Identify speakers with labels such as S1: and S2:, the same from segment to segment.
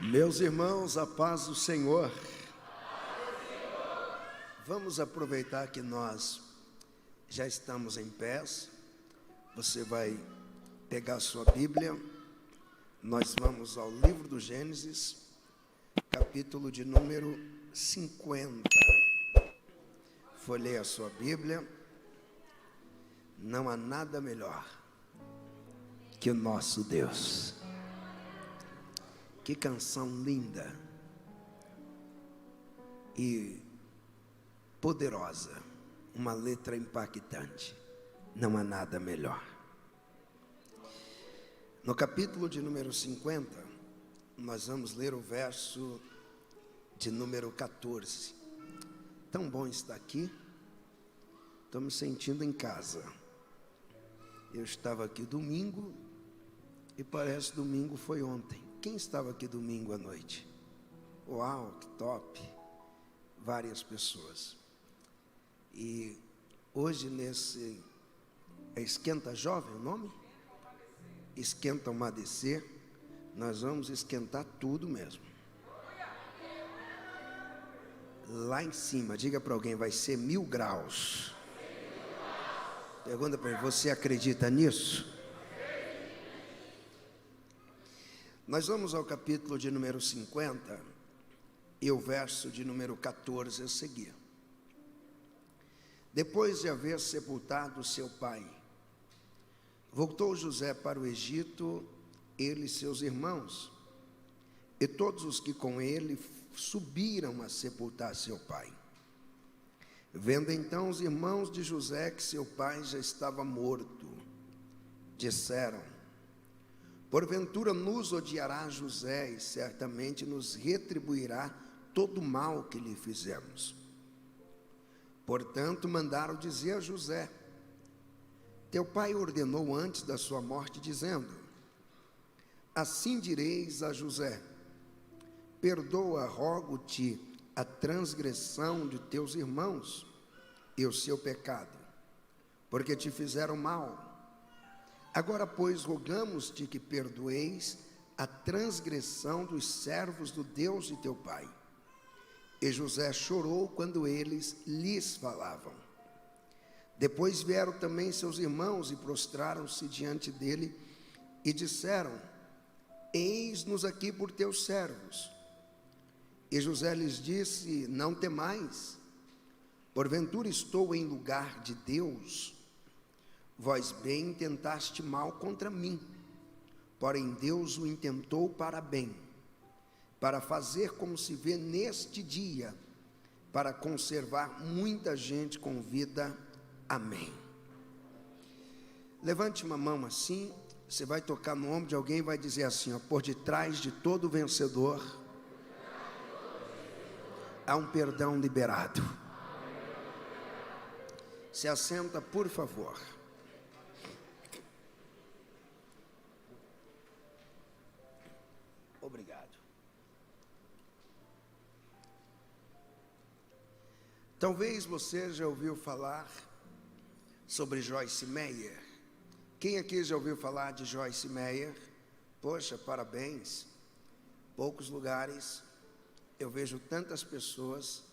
S1: Meus irmãos, a paz do Senhor. Vamos aproveitar que nós já estamos em pés. Você vai pegar a sua Bíblia. Nós vamos ao livro do Gênesis, capítulo de número 50. Folheie a sua Bíblia. Não há nada melhor que o nosso Deus. Que canção linda e poderosa, uma letra impactante. Não há nada melhor. No capítulo de número 50, nós vamos ler o verso de número 14. Tão bom estar aqui. Estou me sentindo em casa. Eu estava aqui domingo e parece que domingo foi ontem. Quem estava aqui domingo à noite? Uau, que top! Várias pessoas. E hoje nesse... Esquenta Jovem o nome? Esquenta uma ADC. Nós vamos esquentar tudo mesmo. Lá em cima, diga para alguém, vai ser 1000 graus. Pergunta para ele, você acredita nisso? Nós vamos ao capítulo de número 50 e o verso de número 14 a seguir. Depois de haver sepultado seu pai, voltou José para o Egito, ele e seus irmãos, e todos os que com ele subiram a sepultar seu pai. Vendo então os irmãos de José que seu pai já estava morto, disseram: porventura nos odiará José e certamente nos retribuirá todo o mal que lhe fizemos. Portanto, mandaram dizer a José: teu pai ordenou antes da sua morte, dizendo: assim direis a José: perdoa, rogo-te, a transgressão de teus irmãos e o seu pecado, porque te fizeram mal. Agora, pois, rogamos-te que perdoeis a transgressão dos servos do Deus de teu pai. E José chorou quando eles lhes falavam. Depois vieram também seus irmãos e prostraram-se diante dele e disseram: eis-nos aqui por teus servos. E José lhes disse: não temais, porventura estou em lugar de Deus? Vós bem intentaste mal contra mim, porém Deus o intentou para bem, para fazer como se vê neste dia, para conservar muita gente com vida. Amém. Levante uma mão assim, você vai tocar no ombro de alguém e vai dizer assim, ó, por detrás de todo vencedor, há um perdão liberado. Se assenta, por favor. Obrigado. Talvez você já ouviu falar sobre Joyce Meyer. Quem aqui já ouviu falar de Joyce Meyer? Poxa, parabéns. Poucos lugares eu vejo tantas pessoas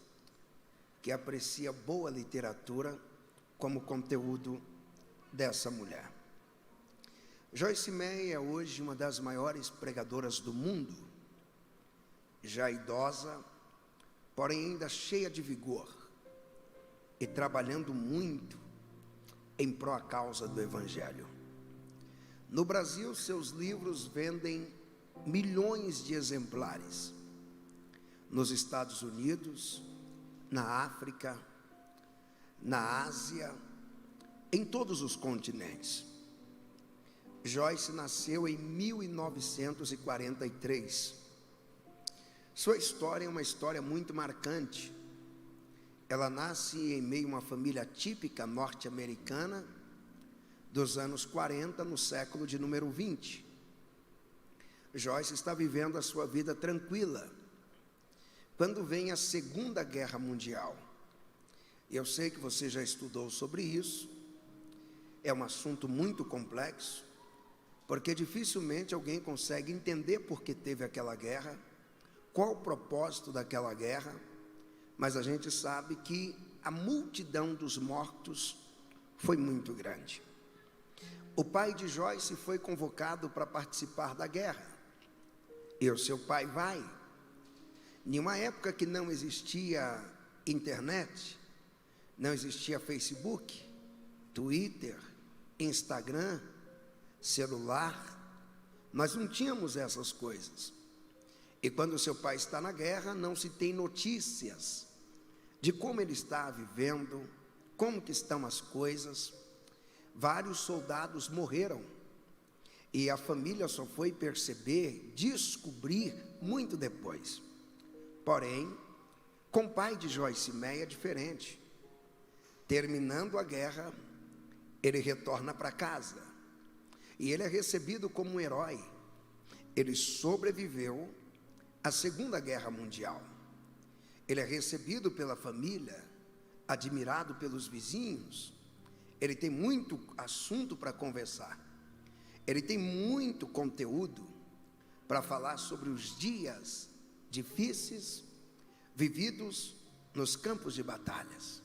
S1: que apreciam boa literatura como conteúdo dessa mulher. Joyce Meyer é hoje uma das maiores pregadoras do mundo, já idosa, porém ainda cheia de vigor e trabalhando muito em pró à causa do Evangelho. No Brasil, seus livros vendem milhões de exemplares. Nos Estados Unidos, na África, na Ásia, em todos os continentes. Joyce nasceu em 1943. Sua história é uma história muito marcante. Ela nasce em meio a uma família típica norte-americana dos anos 40, no século de número 20. Joyce está vivendo a sua vida tranquila, quando vem a Segunda Guerra Mundial. Eu sei que você já estudou sobre isso. É um assunto muito complexo, porque dificilmente alguém consegue entender por que teve aquela guerra qual o propósito daquela guerra, mas a gente sabe que a multidão dos mortos foi muito grande. O pai de Joyce foi convocado para participar da guerra, e o seu pai vai. Em uma época que não existia internet, não existia Facebook, Twitter, Instagram, celular, nós não tínhamos essas coisas. E quando o seu pai está na guerra, não se tem notícias de como ele está vivendo, como que estão as coisas. Vários soldados morreram, e a família só foi perceber, descobrir muito depois. Porém, com o pai de Joyce Meyer é diferente. Terminando a guerra, ele retorna para casa, e ele é recebido como um herói. Ele sobreviveu à Segunda Guerra Mundial. Ele é recebido pela família, admirado pelos vizinhos. Ele tem muito assunto para conversar. Ele tem muito conteúdo para falar sobre os dias difíceis vividos nos campos de batalhas.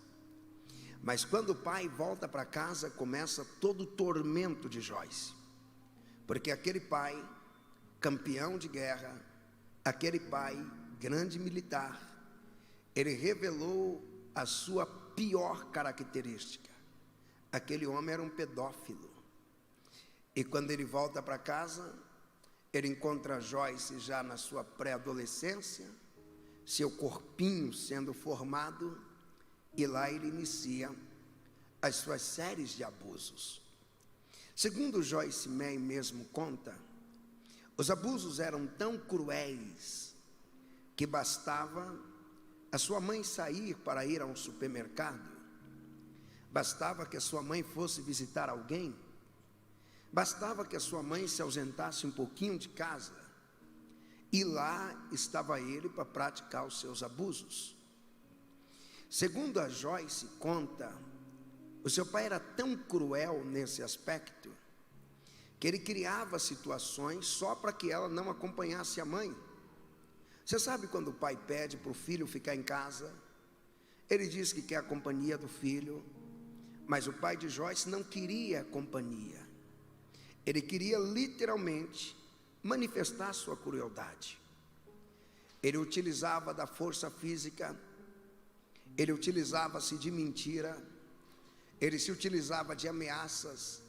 S1: Mas quando o pai volta para casa, começa todo o tormento de Joyce. Porque aquele pai, campeão de guerra, aquele pai, grande militar, ele revelou a sua pior característica. Aquele homem era um pedófilo. E quando ele volta para casa, ele encontra Joyce já na sua pré-adolescência, seu corpinho sendo formado, e lá ele inicia as suas séries de abusos. Segundo Joyce Meyer mesmo conta, os abusos eram tão cruéis que bastava a sua mãe sair para ir ao supermercado, bastava que a sua mãe fosse visitar alguém, bastava que a sua mãe se ausentasse um pouquinho de casa, e lá estava ele para praticar os seus abusos. Segundo a Joyce conta, o seu pai era tão cruel nesse aspecto, que ele criava situações só para que ela não acompanhasse a mãe. Você sabe quando o pai pede para o filho ficar em casa? Ele diz que quer a companhia do filho, mas o pai de Joyce não queria a companhia. Ele queria literalmente manifestar sua crueldade. Ele utilizava da força física, ele utilizava-se de mentira, ele se utilizava de ameaças,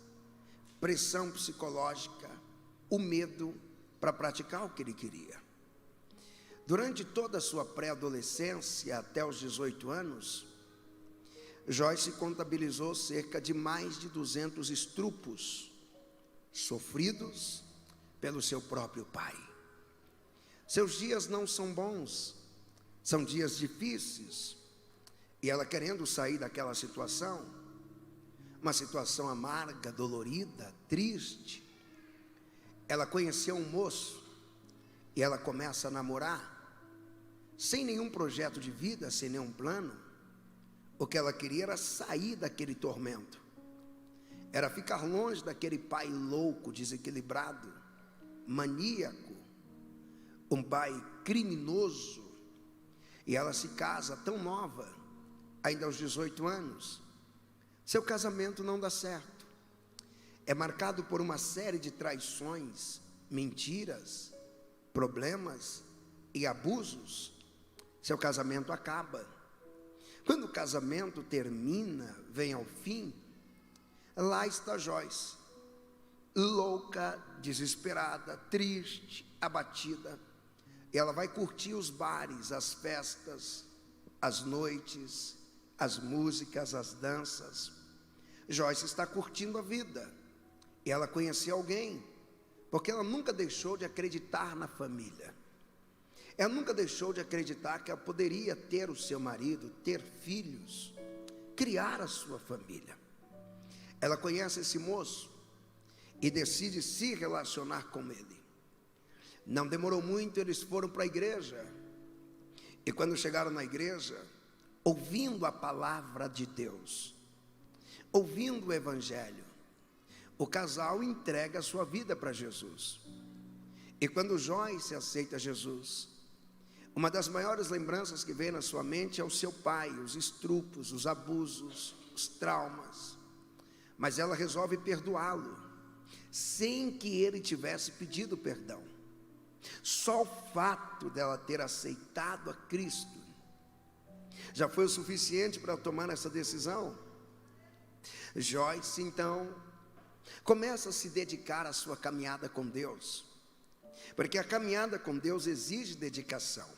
S1: pressão psicológica, o medo para praticar o que ele queria. Durante toda a sua pré-adolescência até os 18 anos, Joyce contabilizou cerca de mais de 200 estrupos sofridos pelo seu próprio pai. Seus dias não são bons, são dias difíceis, e ela querendo sair daquela situação, uma situação amarga, dolorida, triste, ela conheceu um moço, e ela começa a namorar, sem nenhum projeto de vida, sem nenhum plano. O que ela queria era sair daquele tormento, era ficar longe daquele pai louco, desequilibrado, maníaco, um pai criminoso. E ela se casa tão nova, ainda aos 18 anos. Seu casamento não dá certo, é marcado por uma série de traições, mentiras, problemas e abusos. Seu casamento acaba. Quando o casamento termina, vem ao fim, lá está Joyce, louca, desesperada, triste, abatida. E ela vai curtir os bares, as festas, as noites, as músicas, as danças. Joyce está curtindo a vida, e ela conheceu alguém, porque ela nunca deixou de acreditar na família. Ela nunca deixou de acreditar que ela poderia ter o seu marido, ter filhos, criar a sua família. Ela conhece esse moço e decide se relacionar com ele. Não demorou muito, eles foram para a igreja. E quando chegaram na igreja, ouvindo a palavra de Deus, ouvindo o evangelho, o casal entrega a sua vida para Jesus. E quando Joyce aceita Jesus, Uma das maiores lembranças que vem na sua mente é o seu pai, os estrupos, os abusos, os traumas. Mas ela resolve perdoá-lo, sem que ele tivesse pedido perdão. Só o fato dela ter aceitado a Cristo já foi o suficiente para tomar essa decisão. Joyce, então, começa a se dedicar à sua caminhada com Deus, porque a caminhada com Deus exige dedicação.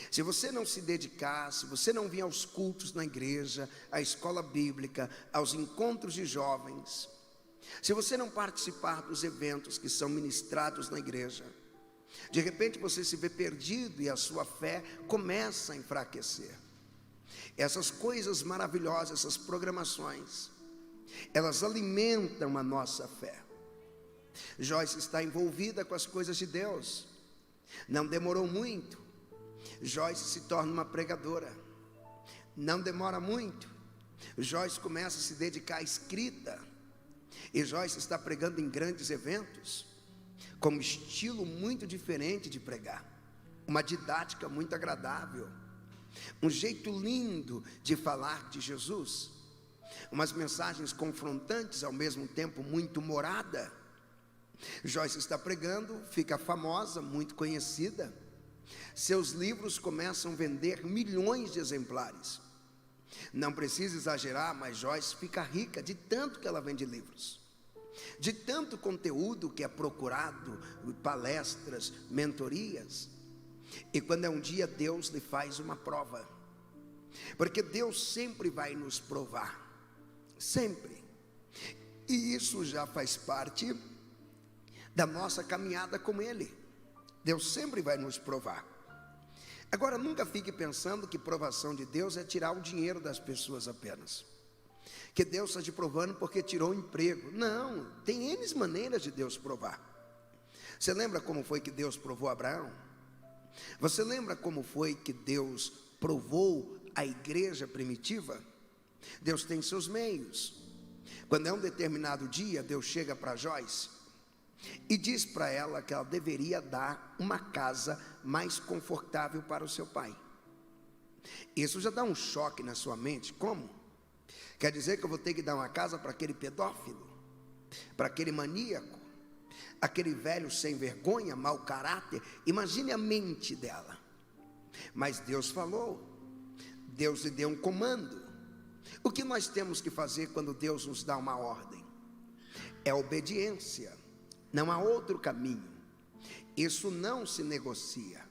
S1: Se você não se dedicar, se você não vir aos cultos na igreja, à escola bíblica, aos encontros de jovens, se você não participar dos eventos que são ministrados na igreja, de repente você se vê perdido e a sua fé começa a enfraquecer. Essas coisas maravilhosas, essas programações, elas alimentam a nossa fé. Joyce está envolvida com as coisas de Deus. Não demorou muito, Joyce se torna uma pregadora. Não demora muito, Joyce começa a se dedicar à escrita. E Joyce está pregando em grandes eventos, com um estilo muito diferente de pregar, uma didática muito agradável, um jeito lindo de falar de Jesus, umas mensagens confrontantes, ao mesmo tempo muito humorada. Joyce está pregando, fica famosa, muito conhecida. Seus livros começam a vender milhões de exemplares. Não precisa exagerar, mas Joyce fica rica de tanto que ela vende livros, de tanto conteúdo que é procurado, palestras, mentorias. E quando é um dia, Deus lhe faz uma prova, porque Deus sempre vai nos provar, sempre. E isso já faz parte da nossa caminhada com Ele. Deus sempre vai nos provar. Agora, nunca fique pensando que provação de Deus é tirar o dinheiro das pessoas apenas, que Deus está te provando porque tirou o emprego. Não, tem N maneiras de Deus provar. Você lembra como foi que Deus provou Abraão? Você lembra como foi que Deus provou a igreja primitiva? Deus tem seus meios. Quando é um determinado dia, Deus chega para Joyce e diz para ela que ela deveria dar uma casa mais confortável para o seu pai. Isso já dá um choque na sua mente. Como? Quer dizer que eu vou ter que dar uma casa para aquele pedófilo, para aquele maníaco, aquele velho sem vergonha, mau caráter? Imagine a mente dela. Mas Deus falou, Deus lhe deu um comando. O que nós temos que fazer quando Deus nos dá uma ordem? É obediência. Não há outro caminho. Isso não se negocia.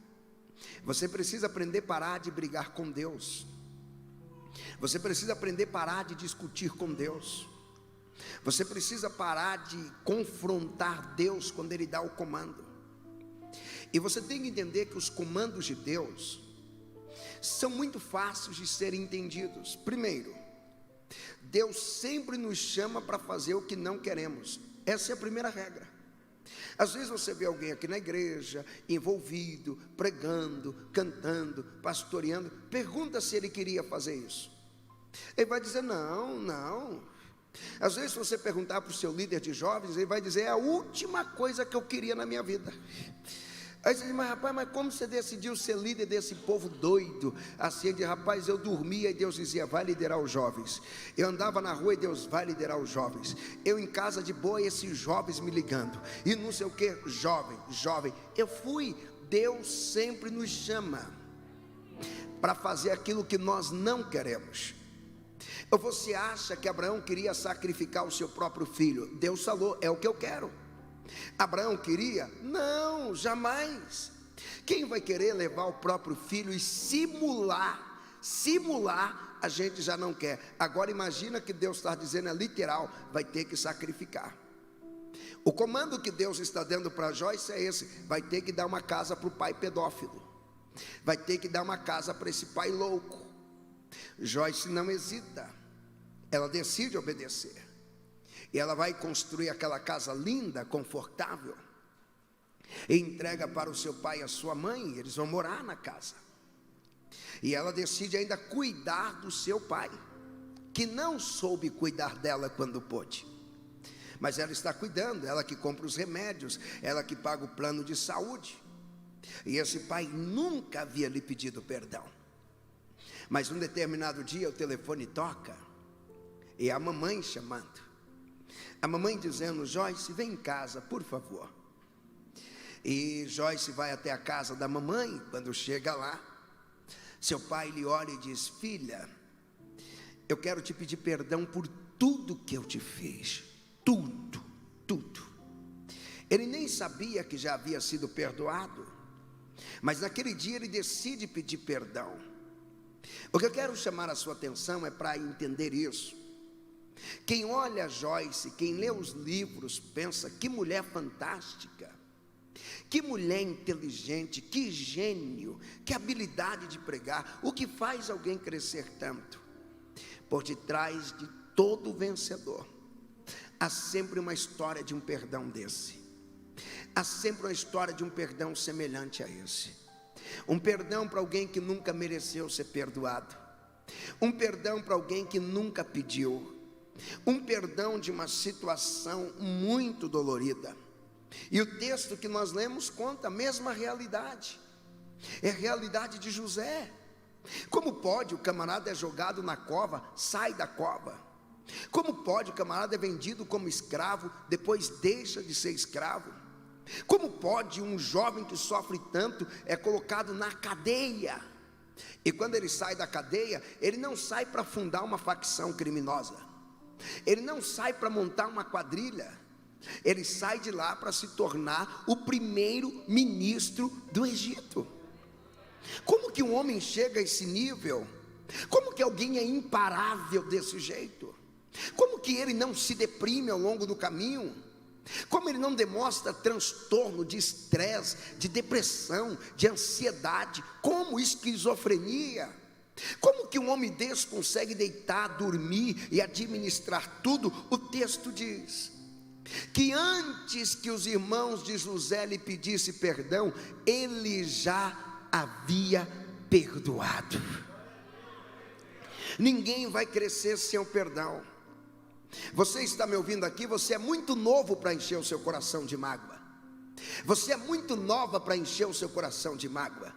S1: Você precisa aprender a parar de brigar com Deus. Você precisa aprender a parar de discutir com Deus. Você precisa parar de confrontar Deus quando Ele dá o comando. E você tem que entender que os comandos de Deus são muito fáceis de serem entendidos. Primeiro, Deus sempre nos chama para fazer o que não queremos. Essa é a primeira regra. Às vezes você vê alguém aqui na igreja, envolvido, pregando, cantando, pastoreando, pergunta se ele queria fazer isso. Ele vai dizer não. Às vezes, se você perguntar para o seu líder de jovens, ele vai dizer: é a última coisa que eu queria na minha vida. Aí você diz: mas rapaz, mas como você decidiu ser líder desse povo doido? Assim, ele diz: rapaz, eu dormia e Deus dizia: vai liderar os jovens. Eu andava na rua e Deus vai liderar os jovens. Eu em casa de boa e esses jovens me ligando, e não sei o que, jovem, eu fui. Deus sempre nos chama para fazer aquilo que nós não queremos. Ou você acha que Abraão queria sacrificar o seu próprio filho? Deus falou: é o que eu quero. Abraão queria? Não, jamais. Quem vai querer levar o próprio filho e simular, a gente já não quer. Agora imagina que Deus está dizendo, é literal, vai ter que sacrificar. O comando que Deus está dando para Joyce é esse: vai ter que dar uma casa para o pai pedófilo, vai ter que dar uma casa para esse pai louco. Joyce não hesita, ela decide obedecer. E ela vai construir aquela casa linda, confortável, e entrega para o seu pai e a sua mãe. Eles vão morar na casa. E ela decide ainda cuidar do seu pai, que não soube cuidar dela quando pôde. Mas ela está cuidando, ela que compra os remédios, ela que paga o plano de saúde. E esse pai nunca havia lhe pedido perdão. Mas um determinado dia o telefone toca, e a mamãe chamando. A mamãe dizendo: Joyce, vem em casa, por favor. E Joyce vai até a casa da mamãe. Quando chega lá, seu pai lhe olha e diz: filha, eu quero te pedir perdão por tudo que eu te fiz. Tudo. Ele nem sabia que já havia sido perdoado, mas naquele dia ele decide pedir perdão. O que eu quero chamar a sua atenção é para entender isso. Quem olha Joyce, quem lê os livros, pensa: que mulher fantástica, que mulher inteligente, que gênio, que habilidade de pregar. O que faz alguém crescer tanto? Por detrás de todo vencedor há sempre uma história de um perdão desse. Há sempre uma história de um perdão semelhante a esse. Um perdão para alguém que nunca mereceu ser perdoado. Um perdão para alguém que nunca pediu. Um perdão de uma situação muito dolorida. E o texto que nós lemos conta a mesma realidade. É a realidade de José. Como pode o camarada é jogado na cova, sai da cova? Como pode o camarada é vendido como escravo, depois deixa de ser escravo? Como pode um jovem que sofre tanto é colocado na cadeia? E quando ele sai da cadeia, ele não sai para fundar uma facção criminosa. Ele não sai para montar uma quadrilha. Ele sai de lá para se tornar o primeiro ministro do Egito. Como que um homem chega a esse nível? Como que alguém é imparável desse jeito? Como que ele não se deprime ao longo do caminho? Como ele não demonstra transtorno de estresse, de depressão, de ansiedade, como esquizofrenia? Como que um homem desse consegue deitar, dormir e administrar tudo? O texto diz que antes que os irmãos de José lhe pedissem perdão, ele já havia perdoado. Ninguém vai crescer sem o perdão. Você está me ouvindo aqui? Você é muito novo para encher o seu coração de mágoa. Você é muito nova para encher o seu coração de mágoa.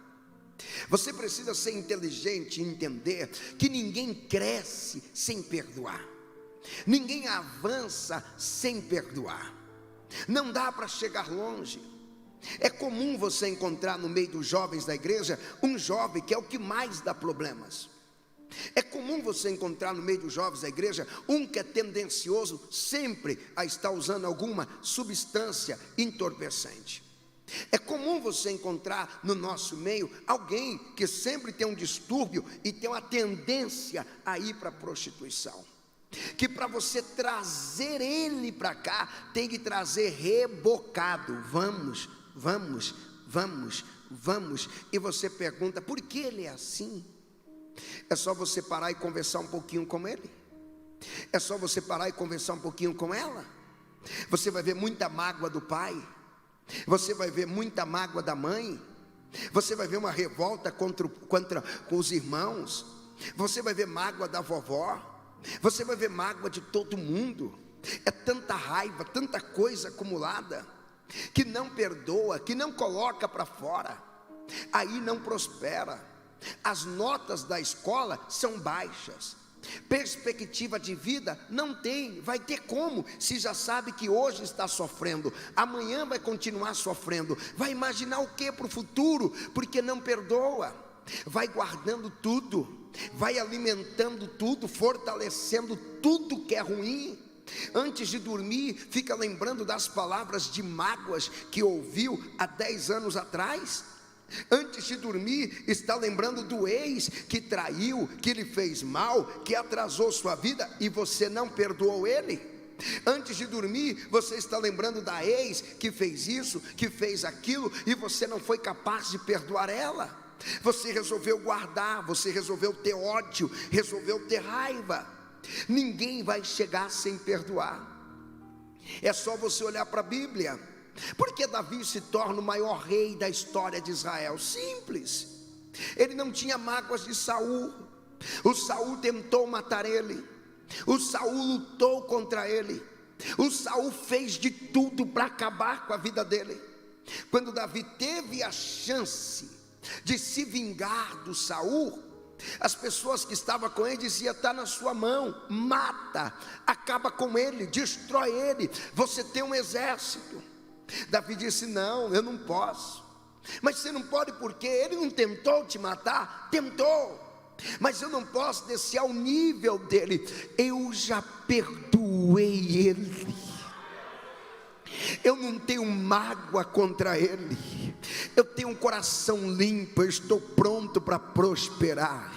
S1: Você precisa ser inteligente e entender que ninguém cresce sem perdoar. Ninguém avança sem perdoar. Não dá para chegar longe. É comum você encontrar no meio dos jovens da igreja um jovem que é o que mais dá problemas. É comum você encontrar no meio dos jovens da igreja um que é tendencioso sempre a estar usando alguma substância entorpecente. É comum você encontrar no nosso meio alguém que sempre tem um distúrbio e tem uma tendência a ir para a prostituição. Que para você trazer ele para cá, tem que trazer rebocado. Vamos. E você pergunta: por que ele é assim? É só você parar e conversar um pouquinho com ele. É só você parar e conversar um pouquinho com ela. Você vai ver muita mágoa do pai. Você vai ver muita mágoa da mãe. Você vai ver uma revolta contra os irmãos. Você vai ver mágoa da vovó. Você vai ver mágoa de todo mundo. É tanta raiva, tanta coisa acumulada, que não perdoa, que não coloca para fora. Aí não prospera. As notas da escola são baixas. Perspectiva de vida não tem. Vai ter como, se já sabe que hoje está sofrendo, amanhã vai continuar sofrendo. Vai imaginar o que para o futuro? Porque não perdoa. Vai guardando tudo, vai alimentando tudo, fortalecendo tudo que é ruim. Antes de dormir, fica lembrando das palavras de mágoas que ouviu há 10 anos atrás. Antes de dormir, está lembrando do ex que traiu, que lhe fez mal, que atrasou sua vida e você não perdoou ele. Antes de dormir, você está lembrando da ex que fez isso, que fez aquilo e você não foi capaz de perdoar ela. Você resolveu guardar, você resolveu ter ódio, resolveu ter raiva. Ninguém vai chegar sem perdoar. É só você olhar para a Bíblia. Por que Davi se torna o maior rei da história de Israel? Simples. Ele não tinha mágoas de Saul. O Saul tentou matar ele. O Saul lutou contra ele. O Saul fez de tudo para acabar com a vida dele. Quando Davi teve a chance de se vingar do Saul, as pessoas que estavam com ele diziam: está na sua mão, mata, acaba com ele, destrói ele, você tem um exército. Davi disse: não, eu não posso. Mas você não pode porque ele não tentou te matar? Tentou, mas eu não posso descer ao nível dele. Eu já perdoei ele, eu não tenho mágoa contra ele, eu tenho um coração limpo, eu estou pronto para prosperar,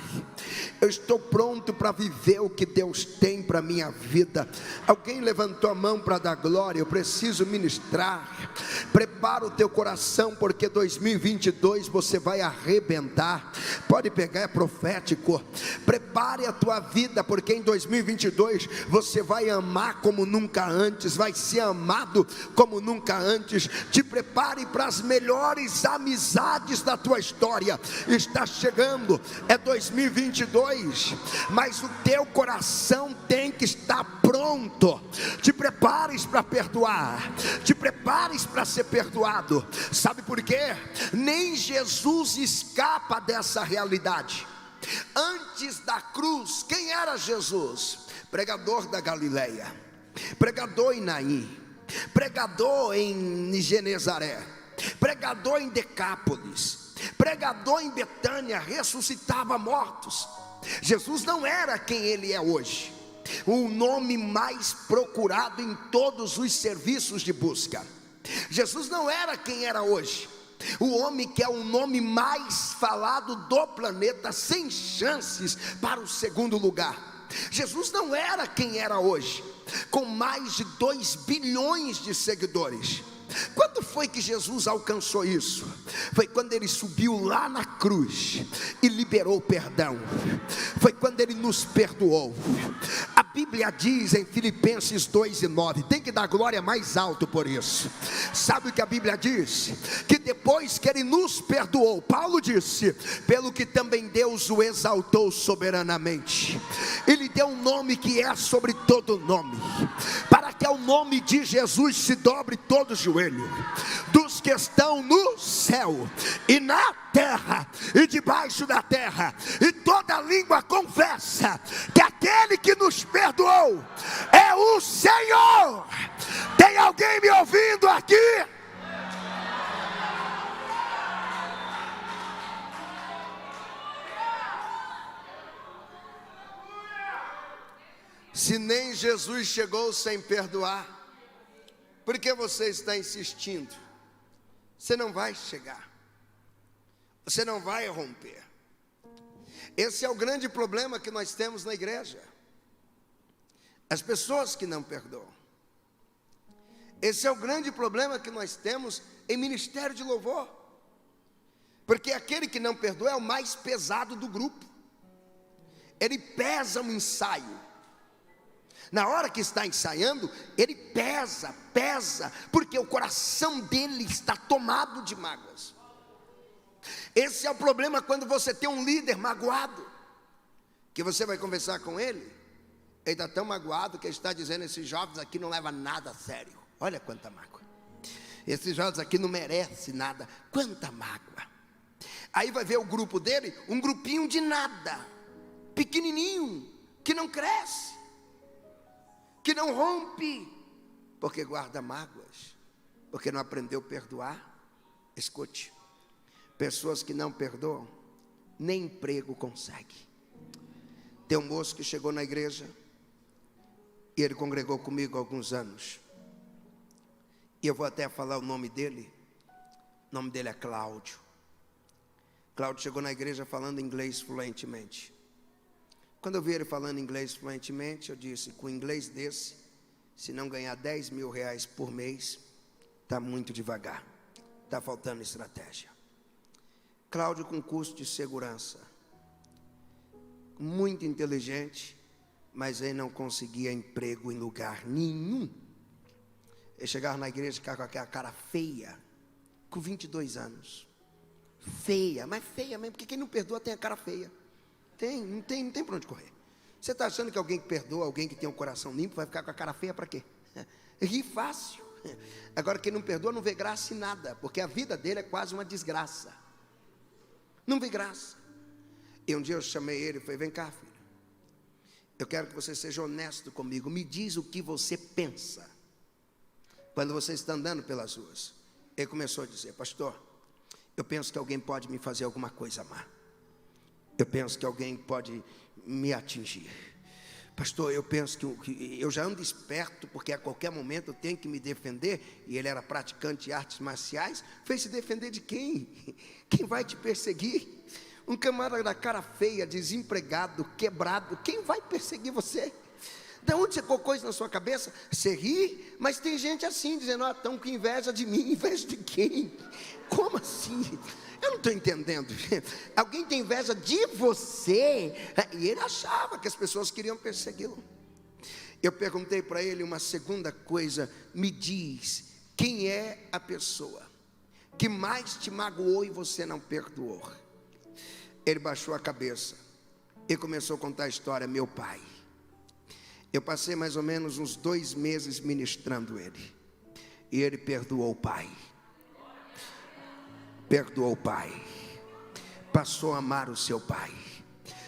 S1: eu estou pronto para viver o que Deus tem para a minha vida. Alguém levantou a mão para dar glória? Eu preciso ministrar. Prepara o teu coração, porque 2022 você vai arrebentar. Pode pegar, é profético. Prepare a tua vida, porque em 2022 você vai amar como nunca antes, vai ser amado como nunca antes. Te prepare para as melhores amizades da tua história. Está chegando, é 2022, mas o teu coração tem que estar pronto. Te prepares para perdoar, te prepares para ser perdoado. Sabe por quê? Nem Jesus escapa dessa realidade. Antes da cruz, quem era Jesus? Pregador da Galileia, pregador em Naim, pregador em Genezaré, pregador em Decápolis, pregador em Betânia, ressuscitava mortos. Jesus não era quem ele é hoje, o nome mais procurado em todos os serviços de busca. Jesus não era quem era hoje, o homem que é o nome mais falado do planeta, sem chances para o segundo lugar. Jesus não era quem era hoje, com mais de 2 bilhões de seguidores. Quando foi que Jesus alcançou isso? Foi quando ele subiu lá na cruz e liberou perdão. Foi quando ele nos perdoou. A Bíblia diz em Filipenses 2:9, tem que dar glória mais alto por isso. Sabe o que a Bíblia diz? Que depois que ele nos perdoou, Paulo disse: pelo que também Deus o exaltou soberanamente, ele deu um nome que é sobre todo nome, para que ao nome de Jesus se dobre todo o joelho, dos que estão no céu e na terra e debaixo da terra, e toda língua confessa que aquele que nos perdoou é o Senhor. Tem alguém me ouvindo aqui? Se nem Jesus chegou sem perdoar, por que você está insistindo? Você não vai chegar, você não vai romper. Esse é o grande problema que nós temos na igreja, as pessoas que não perdoam. Esse é o grande problema que nós temos em ministério de louvor, porque aquele que não perdoa é o mais pesado do grupo. Ele pesa um ensaio. Na hora que está ensaiando, ele pesa, porque o coração dele está tomado de mágoas. Esse é o problema quando você tem um líder magoado, que você vai conversar com ele, ele está tão magoado que ele está dizendo: esses jovens aqui não levam nada a sério. Olha quanta mágoa, esses jovens aqui não merecem nada, quanta mágoa. Aí vai ver o grupo dele, um grupinho de nada, pequenininho, que não cresce, que não rompe, porque guarda mágoas, porque não aprendeu a perdoar. Escute, pessoas que não perdoam, nem emprego consegue. Tem um moço que chegou na igreja, e ele congregou comigo há alguns anos, e eu vou até falar o nome dele. O nome dele é Cláudio. Cláudio chegou na igreja falando inglês fluentemente. Quando eu vi ele falando inglês fluentemente, eu disse: com inglês desse, se não ganhar 10 mil reais por mês, está muito devagar, está faltando estratégia. Cláudio com curso de segurança, muito inteligente, mas ele não conseguia emprego em lugar nenhum. Ele chegava na igreja com aquela cara feia, com 22 anos, feia, mas feia mesmo, porque quem não perdoa tem a cara feia. Não tem para onde correr. Você está achando que alguém que perdoa, alguém que tem um coração limpo, vai ficar com a cara feia para quê? Rir fácil. Agora quem não perdoa não vê graça em nada, porque a vida dele é quase uma desgraça. Não vê graça. E um dia eu chamei ele e falei: vem cá, filho, eu quero que você seja honesto comigo. Me diz o que você pensa quando você está andando pelas ruas. Ele começou a dizer: pastor, eu penso que alguém pode me fazer alguma coisa má. Eu penso que alguém pode me atingir. Pastor, eu penso que eu já ando esperto, porque a qualquer momento eu tenho que me defender. E ele era praticante de artes marciais. Fez se defender de quem? Quem vai te perseguir? Um camarada da cara feia, desempregado, quebrado, quem vai perseguir você? De onde você colocou isso na sua cabeça? Você ri, mas tem gente assim, dizendo: estão com inveja de mim. Inveja de quem? Como assim? Eu não estou entendendo. Alguém tem inveja de você? E ele achava que as pessoas queriam persegui-lo. Eu perguntei para ele uma segunda coisa: me diz, quem é a pessoa que mais te magoou e você não perdoou? Ele baixou a cabeça e começou a contar a história: meu pai. Eu passei mais ou menos uns 2 meses ministrando ele, e ele perdoou o pai. Perdoou o pai, passou a amar o seu pai.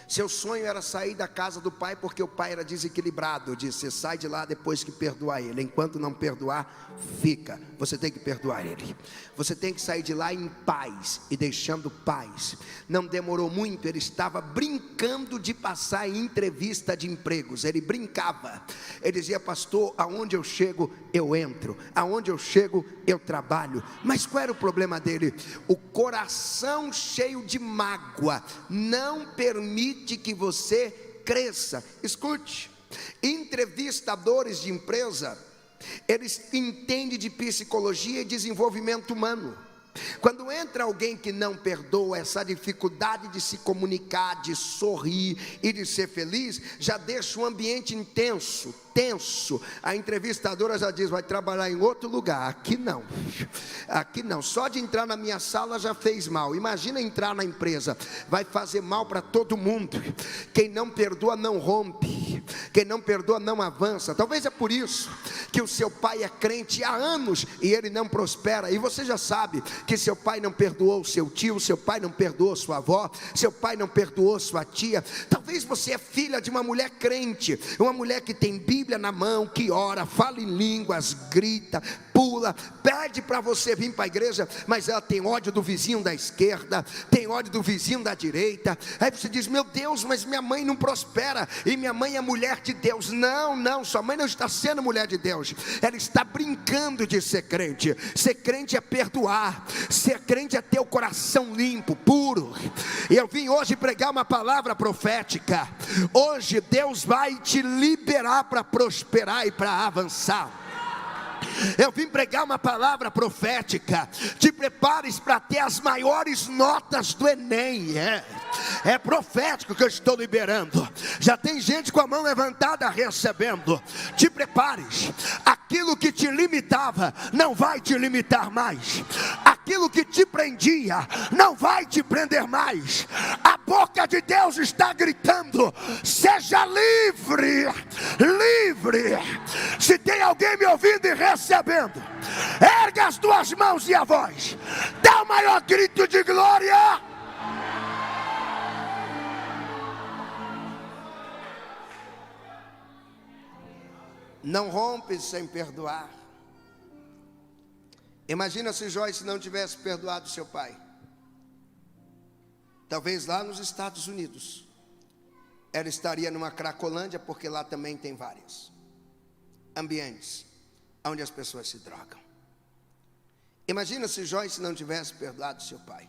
S1: Seu sonho era sair da casa do pai, porque o pai era desequilibrado. Eu disse: você sai de lá depois que perdoar ele. Enquanto não perdoar, fica. Você tem que perdoar ele. Você tem que sair de lá em paz e deixando paz. Não demorou muito, ele estava brincando de passar em entrevista de empregos. Ele brincava. Ele dizia: pastor, aonde eu chego, eu entro. Aonde eu chego, eu trabalho. Mas qual era o problema dele? O coração cheio de mágoa não permite que você cresça. Escute, entrevistadores de empresa, eles entendem de psicologia e desenvolvimento humano. Quando entra alguém que não perdoa, essa dificuldade de se comunicar, de sorrir e de ser feliz, já deixa o ambiente intenso, tenso. A entrevistadora já diz: vai trabalhar em outro lugar. Aqui não, aqui não. Só de entrar na minha sala já fez mal. Imagina entrar na empresa, vai fazer mal para todo mundo. Quem não perdoa não rompe, quem não perdoa não avança. Talvez é por isso que o seu pai é crente há anos e ele não prospera. E você já sabe que seu pai não perdoou seu tio, seu pai não perdoou sua avó, seu pai não perdoou sua tia. Talvez você é filha de uma mulher crente, uma mulher que tem Bíblia na mão, que ora, fala em línguas, grita, pula, pede para você vir para a igreja, mas ela tem ódio do vizinho da esquerda, tem ódio do vizinho da direita. Aí você diz: meu Deus, mas minha mãe não prospera, e minha mãe é mulher de Deus. Não, sua mãe não está sendo mulher de Deus, ela está brincando de ser crente. Ser crente é perdoar, ser crente é ter o coração limpo, puro. E eu vim hoje pregar uma palavra profética. Hoje Deus vai te liberar para prosperar e para avançar. Eu vim pregar uma palavra profética. Te prepares para ter as maiores notas do Enem. É profético que eu estou liberando. Já tem gente com a mão levantada recebendo. Te prepares. Aquilo que te limitava não vai te limitar mais. Aquilo que te prendia não vai te prender mais. A boca de Deus está gritando: seja livre, livre. Se tem alguém me ouvindo e recebendo, erga as duas mãos e a voz, dá o maior grito de glória. Não rompe sem perdoar. Imagina se Joyce não tivesse perdoado seu pai. Talvez lá nos Estados Unidos ela estaria numa cracolândia, porque lá também tem vários ambientes onde as pessoas se drogam. Imagina se Joyce não tivesse perdoado seu pai.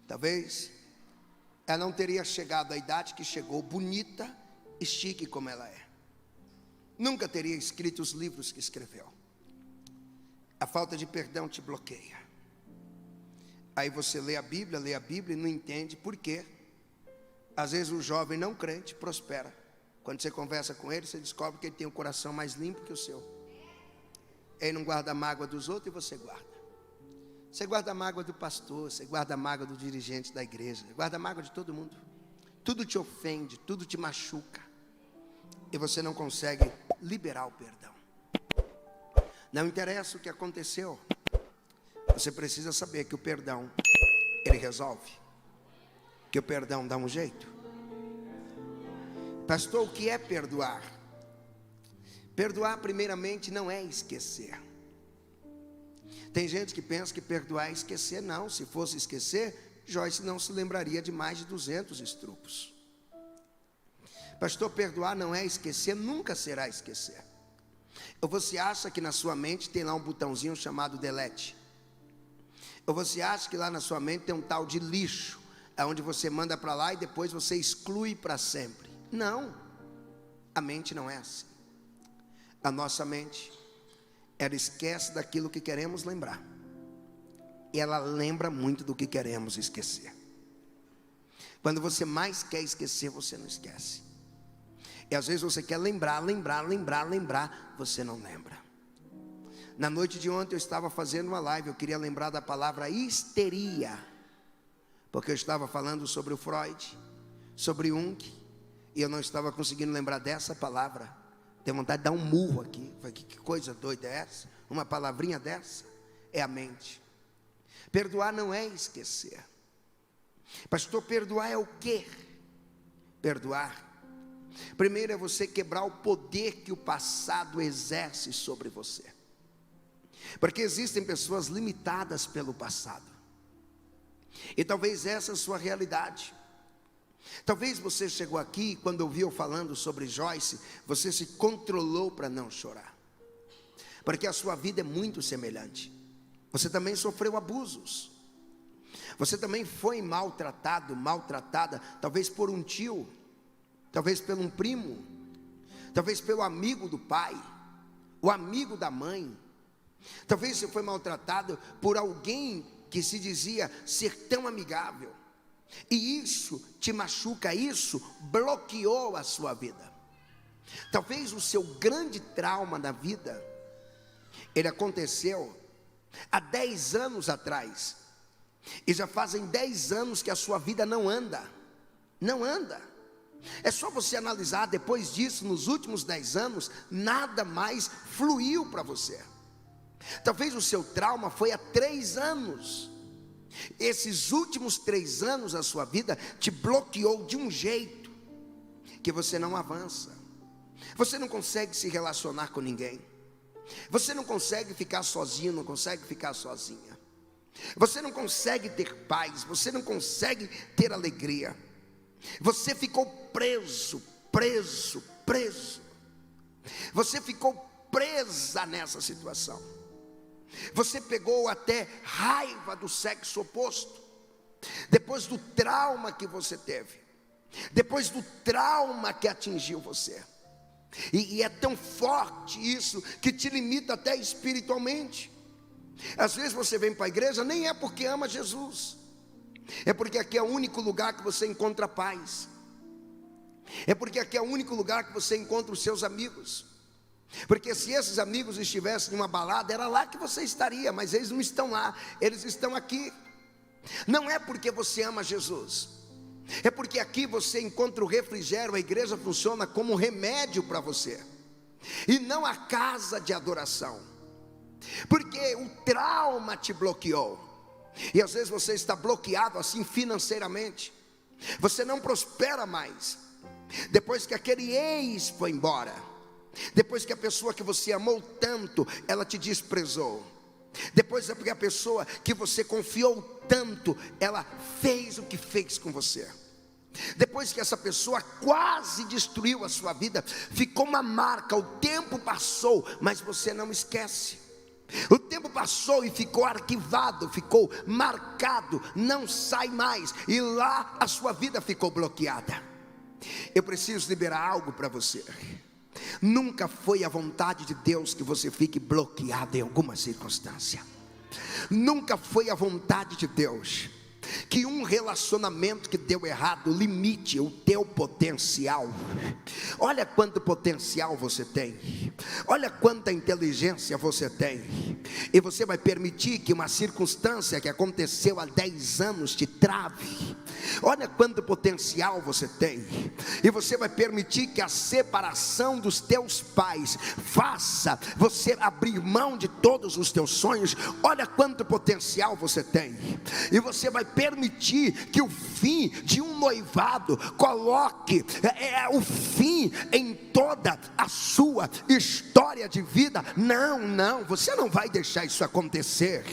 S1: Talvez ela não teria chegado à idade que chegou, bonita e chique como ela é. Nunca teria escrito os livros que escreveu. A falta de perdão te bloqueia. Aí você lê a Bíblia e não entende por quê. Às vezes o jovem não crente prospera. Quando você conversa com ele, você descobre que ele tem um coração mais limpo que o seu. Ele não guarda a mágoa dos outros e você guarda. Você guarda a mágoa do pastor, você guarda a mágoa do dirigente da igreja, guarda a mágoa de todo mundo. Tudo te ofende, tudo te machuca. E você não consegue liberar o perdão. Não interessa o que aconteceu, você precisa saber que o perdão, ele resolve, que o perdão dá um jeito. Pastor, o que é perdoar? Perdoar primeiramente não é esquecer. Tem gente que pensa que perdoar é esquecer. Não, se fosse esquecer, Joyce não se lembraria de mais de 200 estrupos. Pastor, perdoar não é esquecer, nunca será esquecer. Ou você acha que na sua mente tem lá um botãozinho chamado delete? Ou você acha que lá na sua mente tem um tal de lixo, onde você manda para lá e depois você exclui para sempre? Não, a mente não é assim. A nossa mente, ela esquece daquilo que queremos lembrar, e ela lembra muito do que queremos esquecer. Quando você mais quer esquecer, você não esquece. E às vezes você quer lembrar, você não lembra. Na noite de ontem eu estava fazendo uma live, eu queria lembrar da palavra histeria, porque eu estava falando sobre o Freud, sobre Jung, e eu não estava conseguindo lembrar dessa palavra. Tenho vontade de dar um murro aqui. Falei, que coisa doida é essa? Uma palavrinha dessa? É a mente. Perdoar não é esquecer. Pastor, perdoar é o quê? Perdoar, primeiro é você quebrar o poder que o passado exerce sobre você. Porque existem pessoas limitadas pelo passado, e talvez essa é a sua realidade. Talvez você chegou aqui, quando ouviu falando sobre Joyce, você se controlou para não chorar, porque a sua vida é muito semelhante. Você também sofreu abusos, você também foi maltratado, maltratada, talvez por um tio, talvez por um primo, talvez pelo amigo do pai, o amigo da mãe. Talvez você foi maltratado por alguém que se dizia ser tão amigável, e isso te machuca, isso bloqueou a sua vida. Talvez o seu grande trauma da vida, ele aconteceu há 10 anos atrás, e já fazem 10 anos que a sua vida não anda. Não anda. É só você analisar, depois disso, nos últimos 10 anos, nada mais fluiu para você. Talvez o seu trauma foi há 3 anos. Esses últimos 3 anos da sua vida te bloqueou de um jeito que você não avança. Você não consegue se relacionar com ninguém. Você não consegue ficar sozinho, não consegue ficar sozinha. Você não consegue ter paz, você não consegue ter alegria. Você ficou preso. Você ficou presa nessa situação. Você pegou até raiva do sexo oposto, depois do trauma que você teve, depois do trauma que atingiu você. E é tão forte isso que te limita até espiritualmente. Às vezes você vem para a igreja, nem é porque ama Jesus, é porque aqui é o único lugar que você encontra paz, é porque aqui é o único lugar que você encontra os seus amigos. Porque se esses amigos estivessem em uma balada, era lá que você estaria, mas eles não estão lá, eles estão aqui. Não é porque você ama Jesus, é porque aqui você encontra o refrigério. A igreja funciona como um remédio para você, e não a casa de adoração. Porque o trauma te bloqueou, e às vezes você está bloqueado assim financeiramente. Você não prospera mais, depois que aquele ex foi embora, depois que a pessoa que você amou tanto, ela te desprezou, depois é porque a pessoa que você confiou tanto, ela fez o que fez com você, depois que essa pessoa quase destruiu a sua vida, ficou uma marca. O tempo passou, mas você não esquece. O tempo passou e ficou arquivado, ficou marcado, não sai mais, e lá a sua vida ficou bloqueada. Eu preciso liberar algo para você. Nunca foi a vontade de Deus que você fique bloqueado em alguma circunstância. Nunca foi a vontade de Deus que um relacionamento que deu errado limite o teu potencial. Olha quanto potencial você tem, olha quanta inteligência você tem, e você vai permitir que uma circunstância que aconteceu há 10 anos te trave. Olha quanto potencial você tem, e você vai permitir que a separação dos teus pais faça você abrir mão de todos os teus sonhos. Olha quanto potencial você tem, e você vai permitir que o fim de um noivado coloque o fim em toda a sua história de vida. Não, você não vai deixar isso acontecer.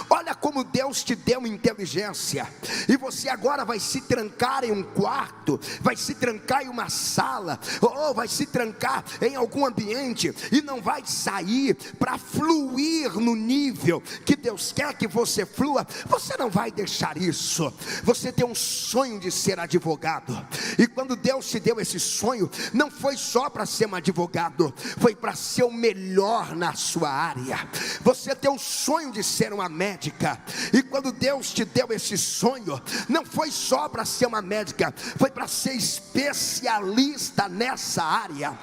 S1: Olha como Deus te deu inteligência, e você agora vai se trancar em um quarto, vai se trancar em uma sala, ou vai se trancar em algum ambiente, e não vai sair para fluir no nível que Deus quer que você flua. Você não vai deixar isso. Você tem um sonho de ser advogado, e quando Deus te deu esse sonho, não foi só para ser um advogado, foi para ser o melhor na sua área. Você tem um sonho de ser uma médica, e quando Deus te deu esse sonho, não foi só para ser uma médica, foi para ser especialista nessa área.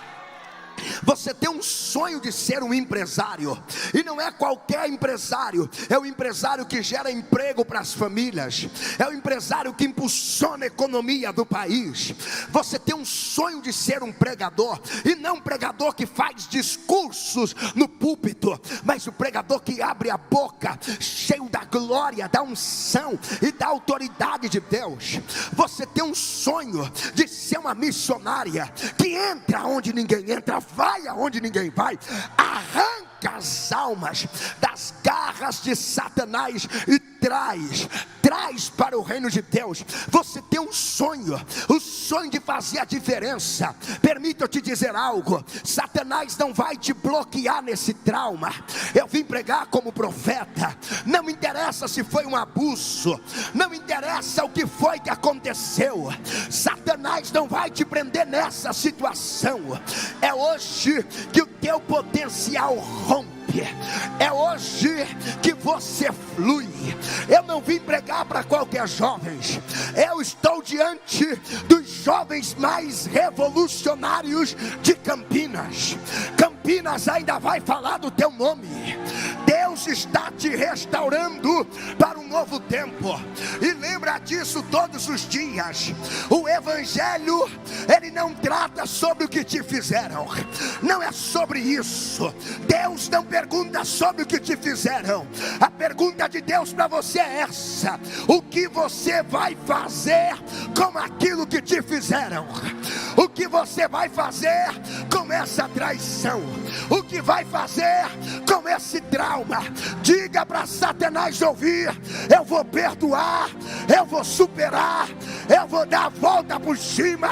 S1: Você tem um sonho de ser um empresário, e não é qualquer empresário, é o empresário que gera emprego para as famílias, é o empresário que impulsiona a economia do país. Você tem um sonho de ser um pregador, e não um pregador que faz discursos no púlpito, mas o pregador que abre a boca, cheio da glória, da unção e da autoridade de Deus. Você tem um sonho de ser uma missionária que entra onde ninguém entra, vai aonde ninguém vai, arranca as almas das garras de Satanás e traz para o reino de Deus. Você tem um sonho, o sonho de fazer a diferença. Permita eu te dizer algo: Satanás não vai te bloquear nesse trauma. Eu vim pregar como profeta. Não me interessa se foi um abuso, não me interessa o que foi que aconteceu. Satanás não vai te prender nessa situação. É hoje que o teu potencial rompe. É hoje que você flui. Eu não vim pregar para qualquer jovem. Eu estou diante dos jovens mais revolucionários de Campinas. Campinas ainda vai falar do teu nome. Deus está te restaurando para um novo tempo, e lembra disso todos os dias. O evangelho, ele não trata sobre o que te fizeram, não é sobre isso. Deus não pergunta sobre o que te fizeram. A pergunta de Deus para você é essa: o que você vai fazer com aquilo que te fizeram? O que você vai fazer com essa traição? O que vai fazer com esse trauma? Diga para Satanás ouvir: eu vou perdoar, eu vou superar, eu vou dar a volta por cima.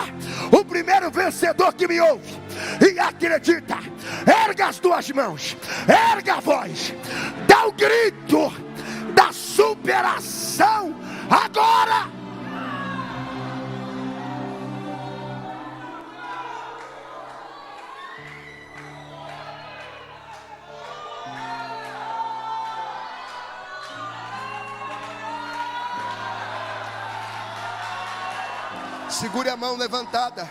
S1: O primeiro vencedor que me ouve e acredita, erga as tuas mãos, erga a voz, dá o grito da superação agora. Segure a mão levantada.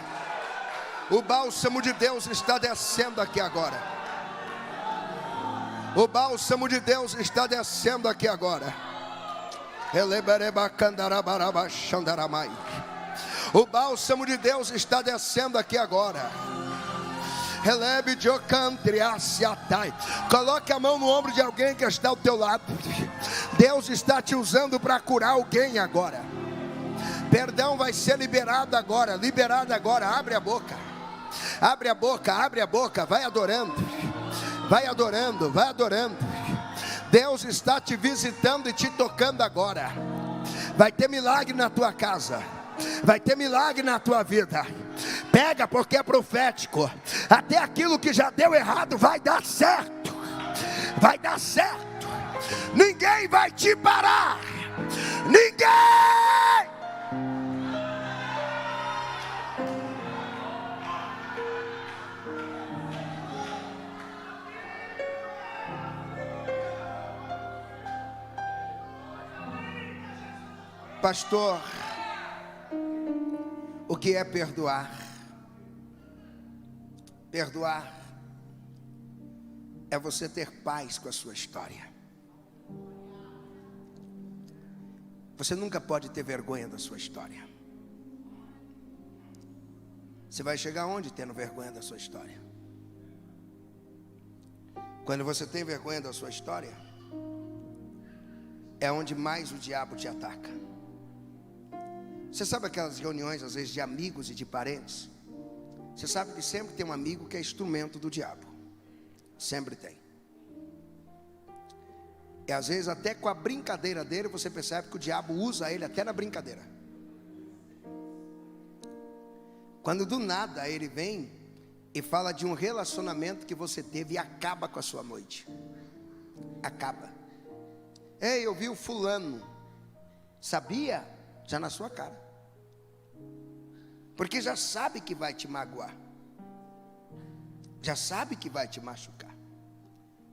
S1: O bálsamo de Deus está descendo aqui agora. O bálsamo de Deus está descendo aqui agora. O bálsamo de Deus está descendo aqui agora. Coloque a mão no ombro de alguém que está ao teu lado. Deus está te usando para curar alguém agora. Perdão vai ser liberado agora, liberado agora. Abre a boca, abre a boca, abre a boca. Vai adorando, vai adorando, vai adorando. Deus está te visitando e te tocando agora. Vai ter milagre na tua casa, vai ter milagre na tua vida. Pega, porque é profético. Até aquilo que já deu errado vai dar certo, vai dar certo. Ninguém vai te parar, ninguém. Pastor, o que é perdoar? Perdoar é você ter paz com a sua história. Você nunca pode ter vergonha da sua história. Você vai chegar onde tendo vergonha da sua história? Quando você tem vergonha da sua história, é onde mais o diabo te ataca. Você sabe aquelas reuniões às vezes de amigos e de parentes? Você sabe que sempre tem um amigo que é instrumento do diabo. Sempre tem. E às vezes até com a brincadeira dele você percebe que o diabo usa ele até na brincadeira. Quando do nada ele vem e fala de um relacionamento que você teve e acaba com a sua noite. Acaba. Ei, eu vi o fulano. Sabia? Já na sua cara. Porque já sabe que vai te magoar. Já sabe que vai te machucar.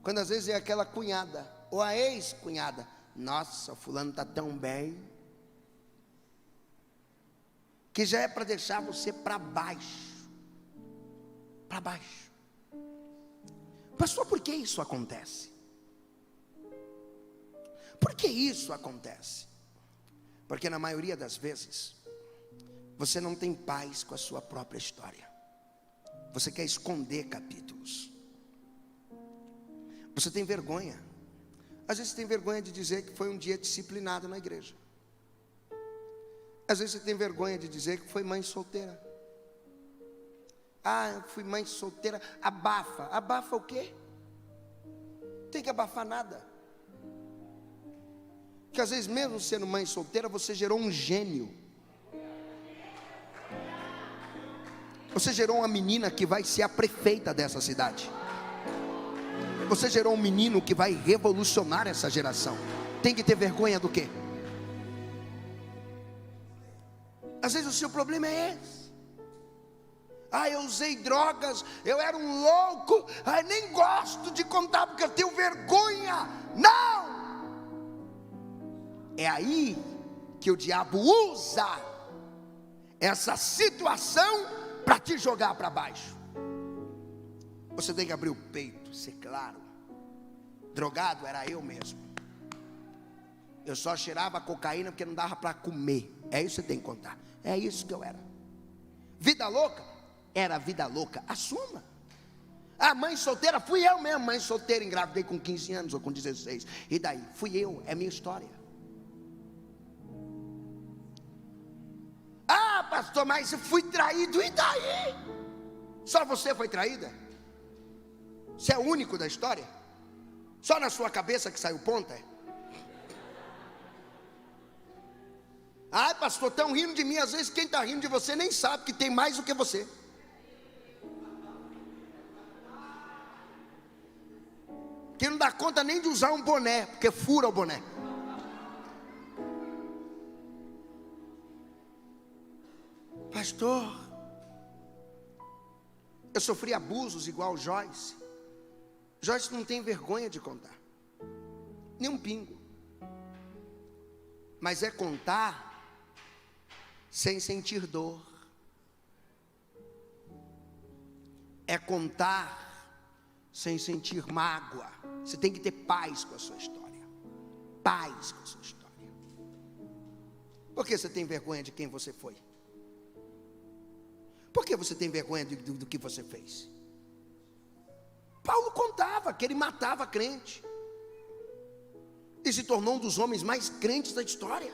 S1: Quando às vezes é aquela cunhada, ou a ex-cunhada. Nossa, o fulano está tão bem. Que já é para deixar você para baixo. Para baixo. Pastor, por que isso acontece? Por que isso acontece? Porque na maioria das vezes, você não tem paz com a sua própria história. Você quer esconder capítulos. Você tem vergonha. Às vezes você tem vergonha de dizer que foi um dia disciplinado na igreja. Às vezes você tem vergonha de dizer que foi mãe solteira. Ah, eu fui mãe solteira. Abafa. Abafa o quê? Não tem que abafar nada. Porque às vezes mesmo sendo mãe solteira, você gerou um gênio. Você gerou uma menina que vai ser a prefeita dessa cidade. Você gerou um menino que vai revolucionar essa geração. Tem que ter vergonha do quê? Às vezes o seu problema é esse. Ah, eu usei drogas, eu era um louco. Ah, nem gosto de contar porque eu tenho vergonha. Não! É aí que o diabo usa essa situação para te jogar para baixo. Você tem que abrir o peito, ser claro. Drogado era eu mesmo. Eu só cheirava cocaína porque não dava para comer. É isso que você tem que contar. É isso que eu era. Vida louca? Era vida louca. Assuma. A mãe solteira, fui eu mesmo. Mãe solteira, engravidei com 15 anos ou com 16. E daí? Fui eu, é minha história. Ah, pastor, mas eu fui traído. E daí? Só você foi traída? Você é o único da história? Só na sua cabeça que saiu ponta? Ai, pastor, estão rindo de mim. Às vezes quem está rindo de você nem sabe que tem mais do que você. Que não dá conta nem de usar um boné, porque fura o boné. Pastor, eu sofri abusos igual o Joyce. Joyce não tem vergonha de contar, nem um pingo. Mas é contar sem sentir dor. É contar sem sentir mágoa. Você tem que ter paz com a sua história. Paz com a sua história. Por que você tem vergonha de quem você foi? Por que você tem vergonha do que você fez? Paulo contava que ele matava crente. E se tornou um dos homens mais crentes da história.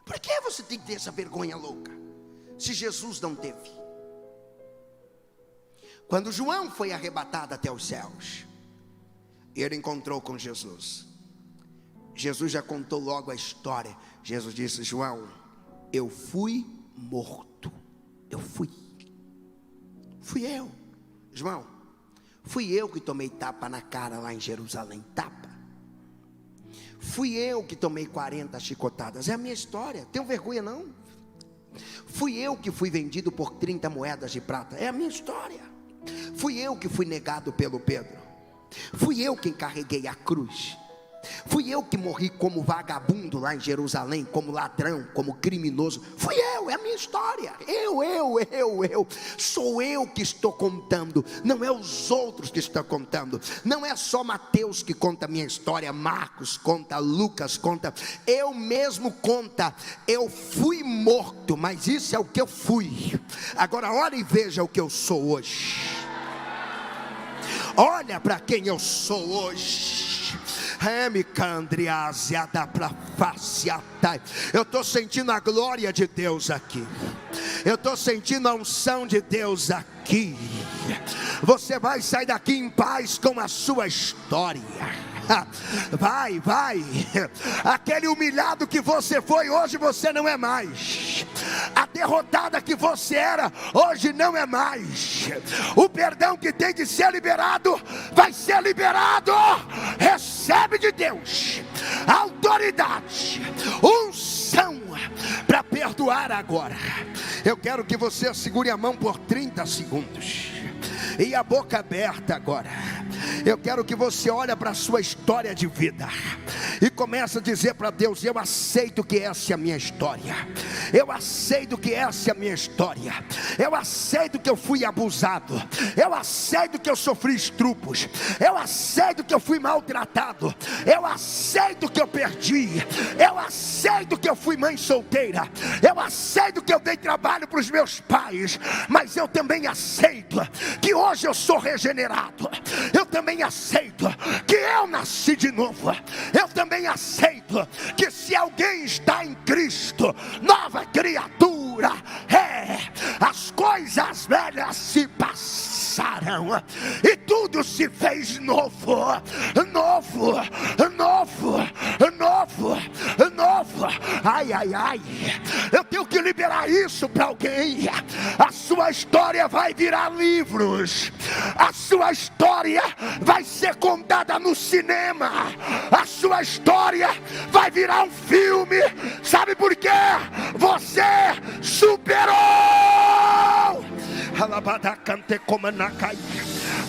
S1: Por que você tem que ter essa vergonha louca? Se Jesus não teve. Quando João foi arrebatado até os céus, ele encontrou com Jesus. Jesus já contou logo a história. Jesus disse: João, eu fui morto. Eu fui. Fui eu. João, fui eu que tomei tapa na cara lá em Jerusalém. Tapa. Fui eu que tomei 40 chicotadas. É a minha história. Tenho vergonha não? Fui eu que fui vendido por 30 moedas de prata. É a minha história. Fui eu que fui negado pelo Pedro. Fui eu quem carreguei a cruz. Fui eu que morri como vagabundo lá em Jerusalém, como ladrão, como criminoso. Fui eu, é a minha história. Eu. Sou eu que estou contando, não é os outros que estão contando. Não é só Mateus que conta a minha história, Marcos conta, Lucas conta. Eu mesmo conta. Eu fui morto, mas isso é o que eu fui. Agora olha e veja o que eu sou hoje. Olha para quem eu sou hoje. Eu estou sentindo a glória de Deus aqui. Eu estou sentindo a unção de Deus aqui. Você vai sair daqui em paz com a sua história. Vai. Aquele humilhado que você foi, hoje você não é mais. A derrotada que você era, hoje não é mais. O perdão que tem de ser liberado, vai ser liberado. Recebe de Deus autoridade, unção para perdoar agora. Eu quero que você segure a mão por 30 segundos e a boca aberta agora. Eu quero que você olhe para a sua história de vida e comece a dizer para Deus: eu aceito que essa é a minha história. Eu aceito que essa é a minha história. Eu aceito que eu fui abusado. Eu aceito que eu sofri estrupos. Eu aceito que eu fui maltratado. Eu aceito que eu perdi. Eu aceito que eu fui mãe solteira. Eu aceito que eu dei trabalho para os meus pais. Mas eu também aceito que hoje eu sou regenerado. Eu também aceito que eu nasci de novo. Eu também aceito que se alguém está em Cristo, nova criatura é. As coisas velhas se passaram e tudo se fez novo. Ai. Eu tenho que liberar isso para alguém. A sua história vai virar livros. A sua história vai ser contada no cinema. A sua história vai virar um filme. Sabe por quê? Você superou.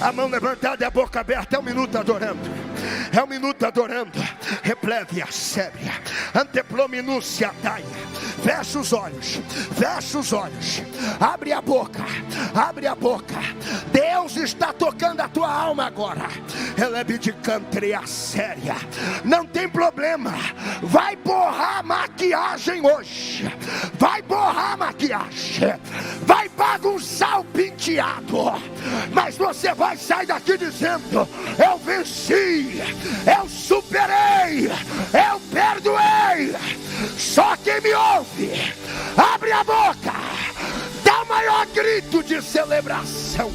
S1: A mão levantada e a boca aberta. É um minuto adorando. É um minuto adorando. Repleve a sébria. Anteplominúcia taia. Fecha os olhos. Fecha os olhos. Abre a boca. Abre a boca. Deus está tocando a tua alma agora. Elebe de cantreia séria. Não tem problema. Vai borrar a maquiagem hoje. Vai borrar a maquiagem. Vai bagunçar o penteado. Mas você vai sair daqui dizendo: eu venci. Eu superei. Eu perdoei. Só quem me ouve, abre a boca. Dá o maior grito de celebração.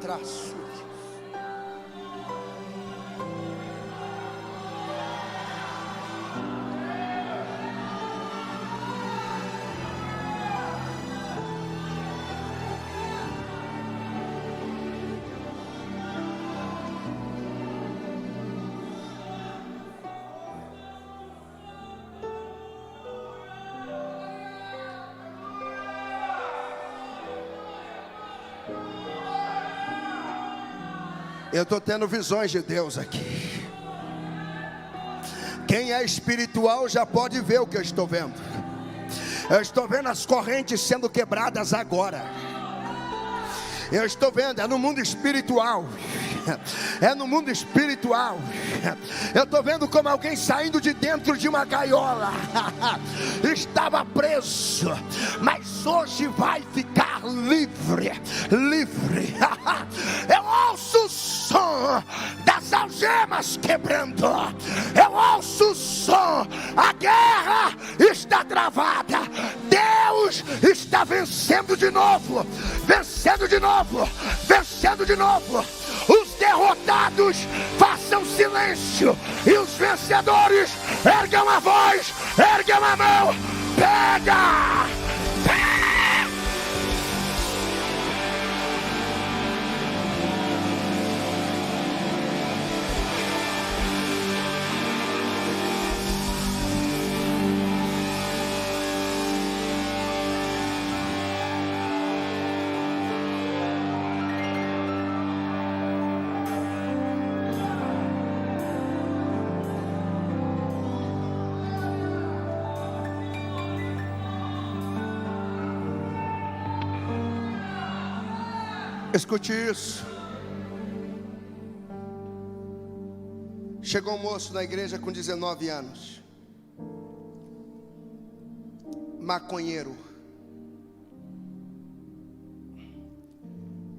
S1: Traço. Eu estou tendo visões de Deus aqui. Quem é espiritual já pode ver o que eu estou vendo. Eu estou vendo as correntes sendo quebradas agora. Eu estou vendo, é no mundo espiritual. É no mundo espiritual. Eu estou vendo como alguém saindo de dentro de uma gaiola. Estava preso, mas hoje vai ficar livre. Livre. Eu ouço o som das algemas quebrando. Eu ouço o som. A guerra está travada. Deus está vencendo de novo. Vencendo de novo. Vencendo de novo. Os derrotados façam silêncio e os vencedores ergam a voz, ergam a mão. Pega! Escute isso. Chegou um moço na igreja com 19 anos, maconheiro.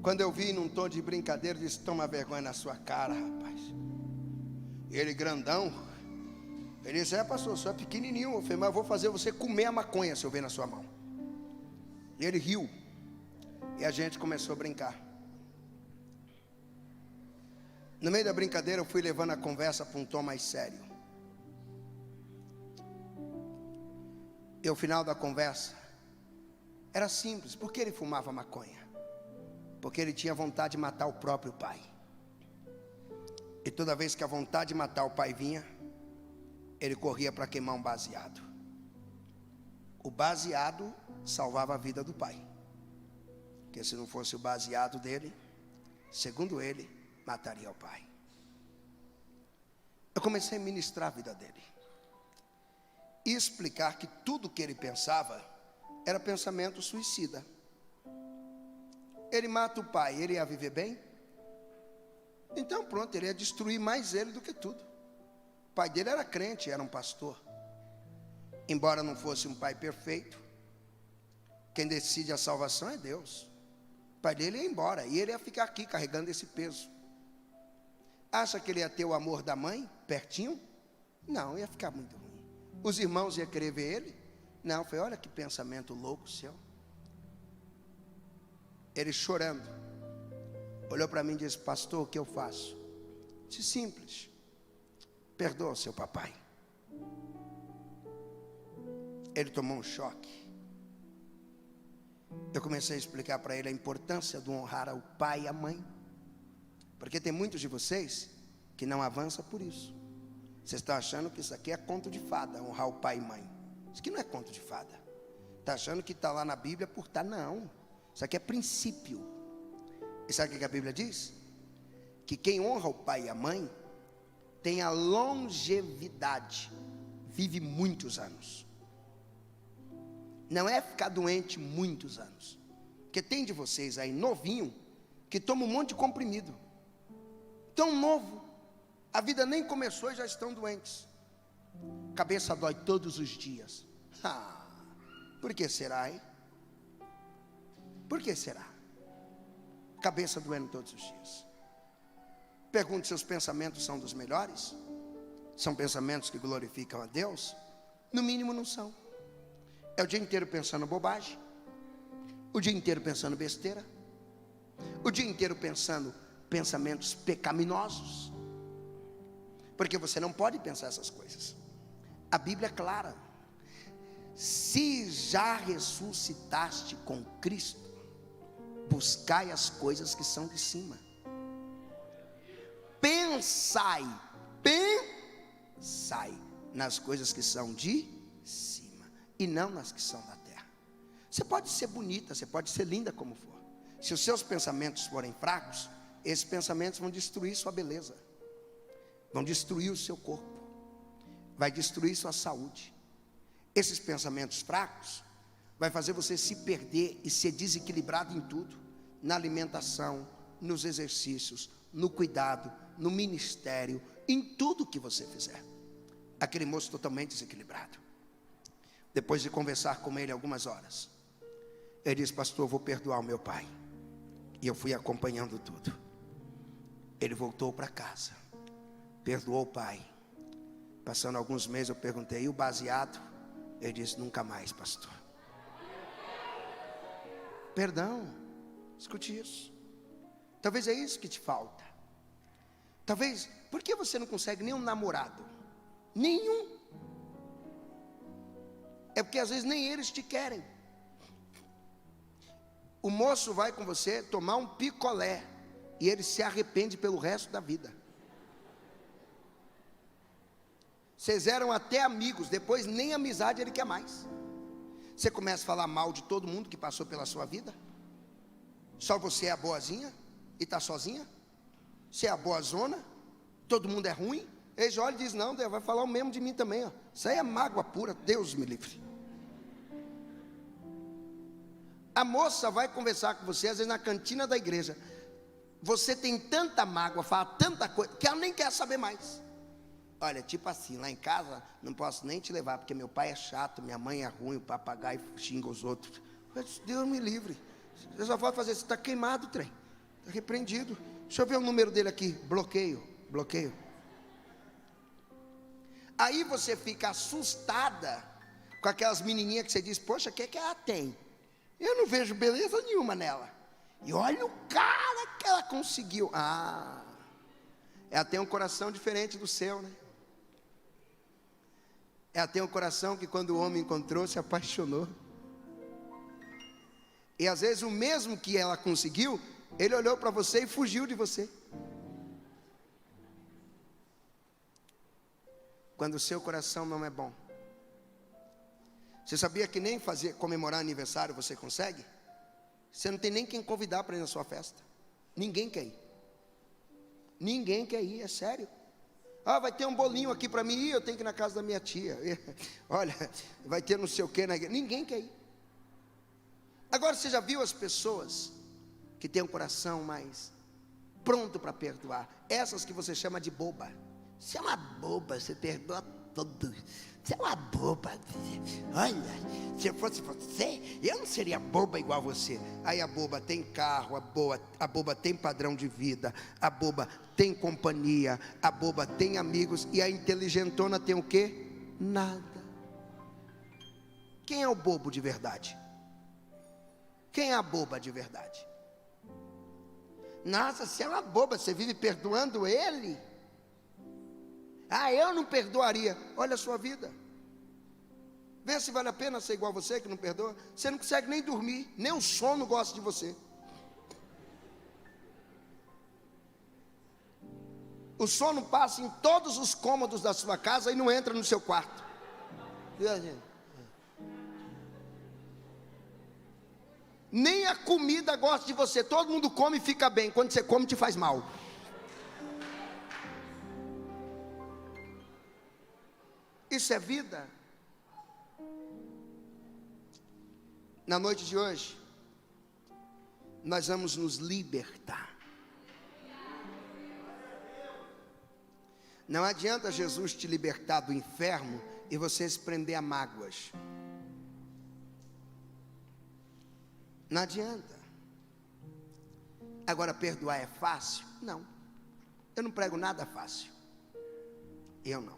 S1: Quando eu vi num tom de brincadeira, disse: toma vergonha na sua cara, rapaz. E ele grandão, ele disse: pastor, o senhor é pequenininho. Eu falei: mas eu vou fazer você comer a maconha se eu ver na sua mão. E ele riu, e a gente começou a brincar. No meio da brincadeira eu fui levando a conversa para um tom mais sério. E o final da conversa era simples. Por que ele fumava maconha? Porque ele tinha vontade de matar o próprio pai. E toda vez que a vontade de matar o pai vinha, ele corria para queimar um baseado. O baseado salvava a vida do pai, porque se não fosse o baseado dele, segundo ele, mataria o pai. Eu comecei a ministrar a vida dele e explicar que tudo que ele pensava era pensamento suicida. Ele mata o pai, ele ia viver bem? Então pronto, ele ia destruir mais ele do que tudo. O pai dele era crente, era um pastor. Embora não fosse um pai perfeito, quem decide a salvação é Deus. O pai dele ia embora e ele ia ficar aqui carregando esse peso. Acha que ele ia ter o amor da mãe pertinho? Não, ia ficar muito ruim. Os irmãos iam querer ver ele? Não, foi: olha que pensamento louco seu. Ele chorando, olhou para mim e disse: pastor, o que eu faço? Disse: simples, perdoa seu papai. Ele tomou um choque. Eu comecei a explicar para ele a importância de honrar o pai e a mãe, porque tem muitos de vocês que não avançam por isso. Vocês estão achando que isso aqui é conto de fada, honrar o pai e mãe. Isso aqui não é conto de fada. Está achando que está lá na Bíblia por estar? Não. Isso aqui é princípio. E sabe o que a Bíblia diz? Que quem honra o pai e a mãe tem a longevidade, vive muitos anos. Não é ficar doente muitos anos. Porque tem de vocês aí novinho que toma um monte de comprimido. Tão novo, a vida nem começou e já estão doentes. Cabeça dói todos os dias. Por que será, hein? Por que será? Cabeça doendo todos os dias. Pergunte: seus pensamentos são dos melhores? São pensamentos que glorificam a Deus? No mínimo não são. É o dia inteiro pensando bobagem, o dia inteiro pensando besteira, o dia inteiro pensando pensamentos pecaminosos, porque você não pode pensar essas coisas. A Bíblia é clara: se já ressuscitaste com Cristo, buscai as coisas que são de cima. Pensai nas coisas que são de cima e não nas que são da terra. Você pode ser bonita, você pode ser linda como for. Se os seus pensamentos forem fracos, esses pensamentos vão destruir sua beleza, vão destruir o seu corpo, vai destruir sua saúde. Esses pensamentos fracos vai fazer você se perder e ser desequilibrado em tudo, na alimentação, nos exercícios, no cuidado, no ministério, em tudo que você fizer. Aquele moço totalmente desequilibrado. Depois de conversar com ele algumas horas, ele disse: pastor, eu vou perdoar o meu pai. E eu fui acompanhando tudo. Ele voltou para casa, perdoou o pai. Passando alguns meses eu perguntei: e o baseado? Ele disse: nunca mais, pastor. Perdão. Escute isso. Talvez é isso que te falta. Talvez, por que você não consegue nenhum namorado? Nenhum. É porque às vezes nem eles te querem. O moço vai com você tomar um picolé e ele se arrepende pelo resto da vida. Vocês eram até amigos, depois nem amizade ele quer mais. Você começa a falar mal de todo mundo que passou pela sua vida. Só você é a boazinha e está sozinha. Você é a boazona, todo mundo é ruim. Ele olha e diz: não, Deus vai falar o mesmo de mim também, ó. Isso aí é mágoa pura, Deus me livre. A moça vai conversar com você, às vezes na cantina da igreja. Você tem tanta mágoa, fala tanta coisa, que ela nem quer saber mais. Olha, tipo assim, lá em casa, não posso nem te levar, porque meu pai é chato, minha mãe é ruim, o papagaio xinga os outros. Deus me livre. Eu só vou fazer isso, está queimado o trem. Está repreendido. Deixa eu ver o número dele aqui. Bloqueio. Aí você fica assustada com aquelas menininhas que você diz, poxa, o que é que ela tem? Eu não vejo beleza nenhuma nela. E olha o cara que ela conseguiu. Ela tem um coração diferente do seu, né? Ela tem um coração que quando o homem encontrou, se apaixonou. E às vezes o mesmo que ela conseguiu, ele olhou para você e fugiu de você. Quando o seu coração não é bom. Você sabia que nem comemorar aniversário você consegue? Você não tem nem quem convidar para ir na sua festa. Ninguém quer ir. Ninguém quer ir, é sério. Vai ter um bolinho aqui para mim, eu tenho que ir na casa da minha tia. Olha, vai ter não sei o que na igreja. Ninguém quer ir. Agora você já viu as pessoas que têm um coração mais pronto para perdoar? Essas que você chama de boba. Você é uma boba, você perdoa tudo. Você é uma boba. Olha, se eu fosse você, eu não seria boba igual você. Aí a boba tem carro, a boba tem padrão de vida, a boba tem companhia, a boba tem amigos. E a inteligentona tem o quê? Nada. Quem é o bobo de verdade? Quem é a boba de verdade? Nossa, você é uma boba, você vive perdoando ele? Eu não perdoaria. Olha a sua vida. Vê se vale a pena ser igual a você que não perdoa. Você não consegue nem dormir, nem o sono gosta de você. O sono passa em todos os cômodos da sua casa e não entra no seu quarto. Nem a comida gosta de você. Todo mundo come e fica bem. Quando você come, te faz mal. Isso é vida? Na noite de hoje, nós vamos nos libertar. Não adianta Jesus te libertar do inferno e você se prender a mágoas. Não adianta. Agora, perdoar é fácil? Não. Eu não prego nada fácil. Eu não.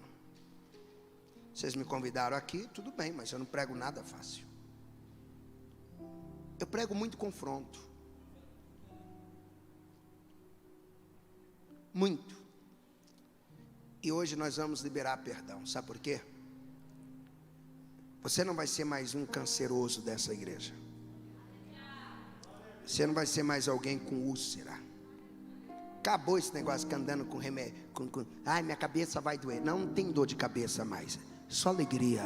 S1: Vocês me convidaram aqui, tudo bem, mas eu não prego nada fácil. Eu prego muito confronto. Muito. E hoje nós vamos liberar perdão. Sabe por quê? Você não vai ser mais um canceroso dessa igreja. Você não vai ser mais alguém com úlcera. Acabou esse negócio que andando com remédio. Ai, minha cabeça vai doer. Não tem dor de cabeça mais. Só alegria.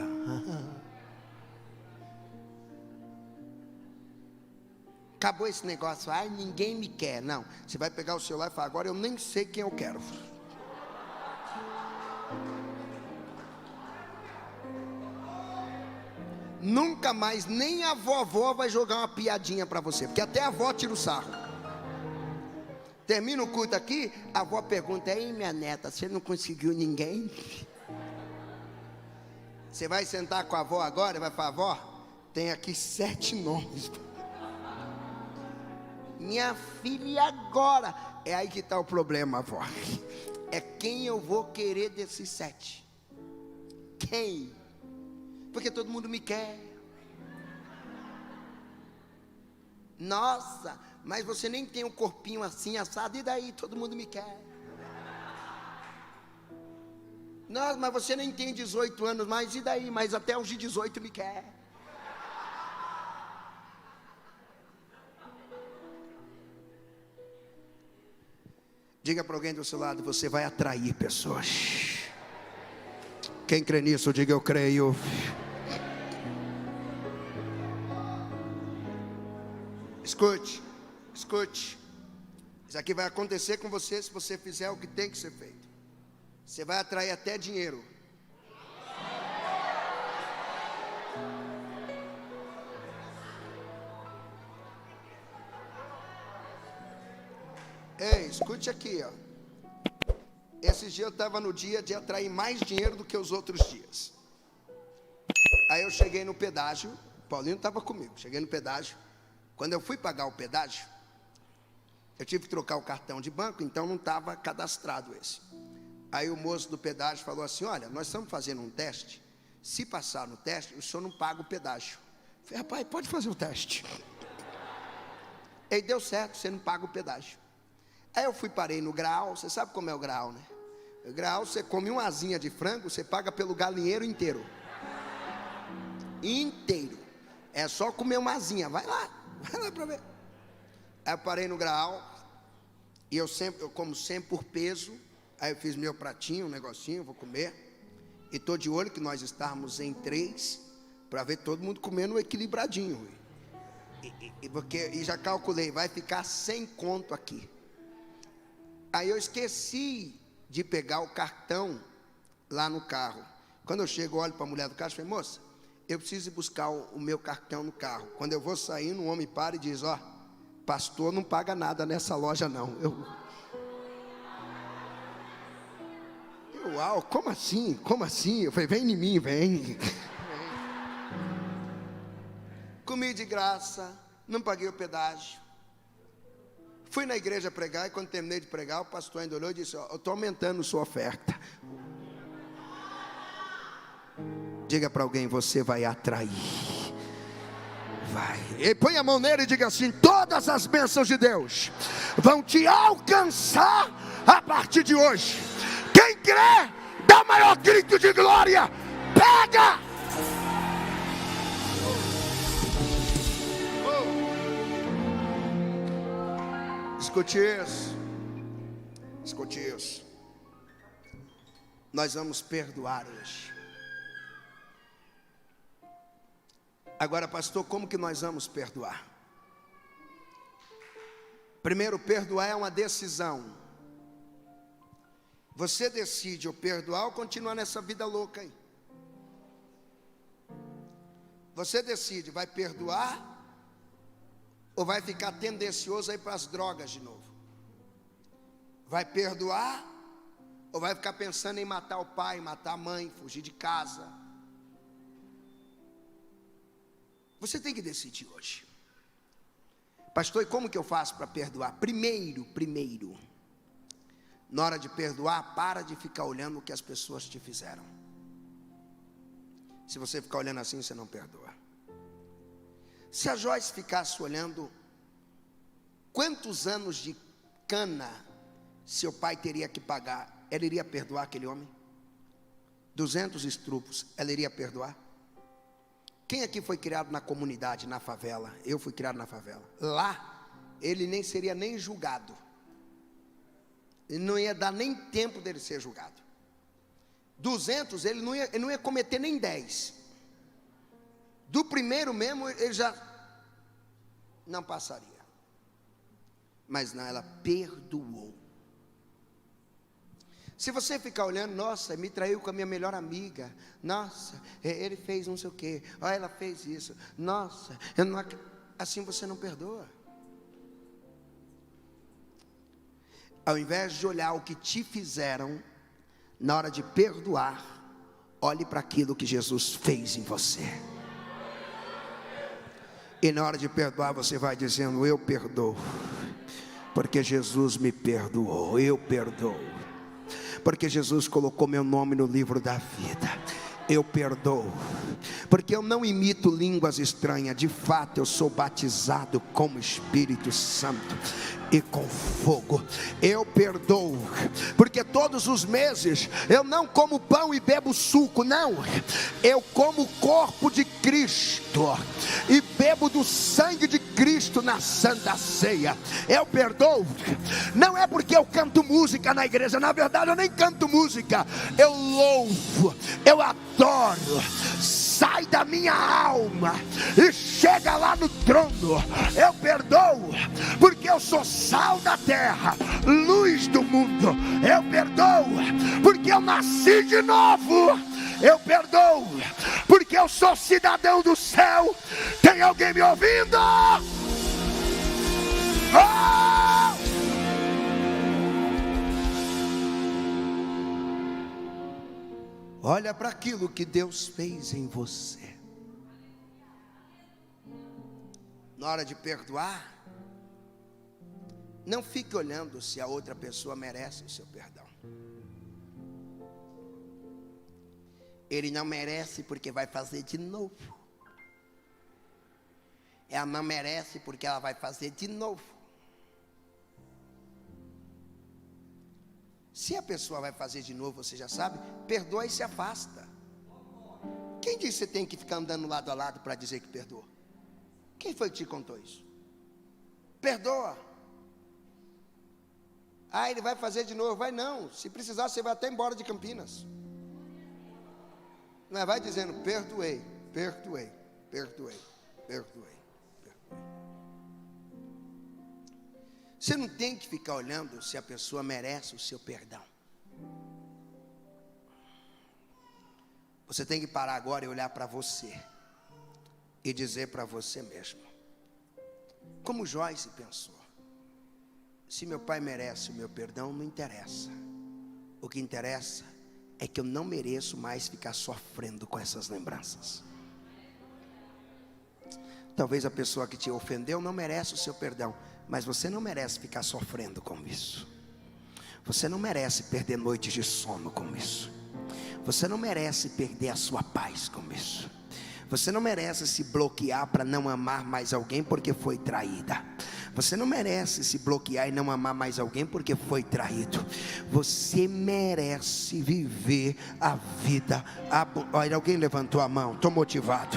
S1: Acabou esse negócio. Ai, ninguém me quer. Não. Você vai pegar o celular e falar, agora eu nem sei quem eu quero. Nunca mais, nem a vovó vai jogar uma piadinha para você, porque até a avó tira o sarro. Termina o culto aqui, a avó pergunta, ei minha neta, você não conseguiu ninguém? Você vai sentar com a avó agora e vai falar, avó, tem aqui 7 nomes. Minha filha, e agora? É aí que está o problema, avó. É quem eu vou querer desses 7. Quem? Porque todo mundo me quer. Nossa, mas você nem tem um corpinho assim assado, e daí? Todo mundo me quer. Nossa, mas você nem tem 18 anos mais, e daí? Mas até os de 18 me quer. Diga para alguém do seu lado, você vai atrair pessoas. Quem crê nisso, diga eu creio. Escute, escute. Isso aqui vai acontecer com você se você fizer o que tem que ser feito. Você vai atrair até dinheiro. Ei, escute aqui, ó. Esses dias eu estava no dia de atrair mais dinheiro do que os outros dias. Aí eu cheguei no pedágio, Paulinho estava comigo, cheguei no pedágio. Quando eu fui pagar o pedágio, eu tive que trocar o cartão de banco, então não estava cadastrado esse. Aí o moço do pedágio falou assim: olha, nós estamos fazendo um teste, se passar no teste, o senhor não paga o pedágio. Eu falei: rapaz, pode fazer o teste. Aí deu certo, você não paga o pedágio. Aí eu parei no Graal, você sabe como é o Graal, né? O Graal, você come uma asinha de frango, você paga pelo galinheiro inteiro. Inteiro. É só comer uma asinha, vai lá para ver. Aí eu parei no Graal, e eu como sempre por peso. Aí eu fiz meu pratinho, um negocinho, vou comer. E estou de olho que nós estamos em 3, para ver todo mundo comendo equilibradinho. E já calculei, vai ficar 100 conto aqui. Aí eu esqueci de pegar o cartão lá no carro. Quando eu chego, olho para a mulher do carro e falei: moça, eu preciso ir buscar o meu cartão no carro. Quando eu vou saindo, um homem para e diz: ó, pastor não paga nada nessa loja não. Uau, como assim? Como assim? Eu falei: vem em mim, vem. Comi de graça, não paguei o pedágio. Fui na igreja pregar, e quando terminei de pregar, o pastor ainda olhou e disse: ó, eu estou aumentando sua oferta. Diga para alguém: você vai atrair. Vai. E põe a mão nele e diga assim: todas as bênçãos de Deus vão te alcançar a partir de hoje. Quem crê, dá o maior grito de glória. Pega! Escute isso. Escute isso. Nós vamos perdoar hoje. Agora, pastor, como que nós vamos perdoar? Primeiro, perdoar é uma decisão. Você decide ou perdoar ou continuar nessa vida louca aí. Você decide, vai perdoar ou vai ficar tendencioso aí para as drogas de novo? Vai perdoar ou vai ficar pensando em matar o pai, matar a mãe, fugir de casa? Você tem que decidir hoje. Pastor, e como que eu faço para perdoar? Primeiro, na hora de perdoar, para de ficar olhando o que as pessoas te fizeram. Se você ficar olhando assim, você não perdoa. Se a Joyce ficasse olhando quantos anos de cana seu pai teria que pagar, ela iria perdoar aquele homem? 200 estrupos, ela iria perdoar? Quem aqui foi criado na comunidade, na favela? Eu fui criado na favela. Lá, ele nem seria nem julgado. Ele não ia dar nem tempo dele ser julgado. 200, ele não ia cometer nem 10. Do primeiro mesmo, ele já não passaria. Mas não, ela perdoou. Se você ficar olhando: nossa, me traiu com a minha melhor amiga, nossa, ele fez não sei o quê, olha, ela fez isso, nossa, eu não... assim você não perdoa. Ao invés de olhar o que te fizeram, na hora de perdoar, olhe para aquilo que Jesus fez em você. E na hora de perdoar, você vai dizendo: eu perdoo, porque Jesus me perdoou. Eu perdoo, porque Jesus colocou meu nome no livro da vida. Eu perdoo, porque eu não imito línguas estranhas. De fato, eu sou batizado com o Espírito Santo e com fogo. Eu perdoo, porque todos os meses eu não como pão e bebo suco, não. Eu como o corpo de Cristo e bebo do sangue de Cristo na Santa Ceia. Eu perdoo, não é porque eu canto música na igreja. Na verdade, eu nem canto música, eu louvo, eu adoro. Sai da minha alma e chega lá no trono. Eu perdoo, porque eu sou sal da terra, luz do mundo. Eu perdoo, porque eu nasci de novo. Eu perdoo, porque eu sou cidadão do céu. Tem alguém me ouvindo? Oh! Olha para aquilo que Deus fez em você. Na hora de perdoar, não fique olhando se a outra pessoa merece o seu perdão. Ele não merece porque vai fazer de novo. Ela não merece porque ela vai fazer de novo. Se a pessoa vai fazer de novo, você já sabe, perdoa e se afasta. Quem disse que você tem que ficar andando lado a lado para dizer que perdoa? Quem foi que te contou isso? Perdoa. Ah, ele vai fazer de novo. Vai não, se precisar você vai até embora de Campinas. Não é? Vai dizendo, perdoei, perdoei, perdoei, perdoei. Você não tem que ficar olhando se a pessoa merece o seu perdão. Você tem que parar agora e olhar para você e dizer para você mesmo, como Joyce pensou: se meu pai merece o meu perdão, não interessa. O que interessa é que eu não mereço mais ficar sofrendo com essas lembranças. Talvez a pessoa que te ofendeu não merece o seu perdão, mas você não merece ficar sofrendo com isso. Você não merece perder noites de sono com isso. Você não merece perder a sua paz com isso. Você não merece se bloquear para não amar mais alguém porque foi traída. Você não merece se bloquear e não amar mais alguém porque foi traído. Você merece viver a vida. Olha, alguém levantou a mão, estou motivado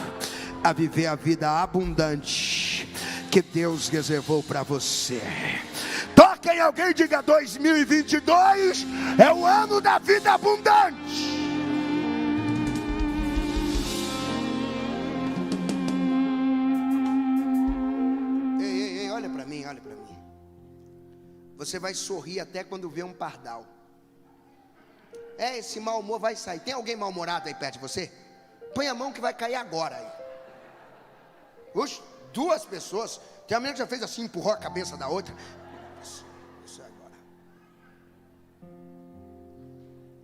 S1: a viver a vida abundante que Deus reservou para você. Toca em alguém e diga: 2022 é o ano da vida abundante. Ei, olha para mim, olha para mim. Você vai sorrir até quando vê um pardal. Esse mau humor vai sair. Tem alguém mal-humorado aí perto de você? Põe a mão que vai cair agora aí. Oxe, 2 pessoas. Tem uma menina que já fez assim, empurrou a cabeça da outra. Isso é agora.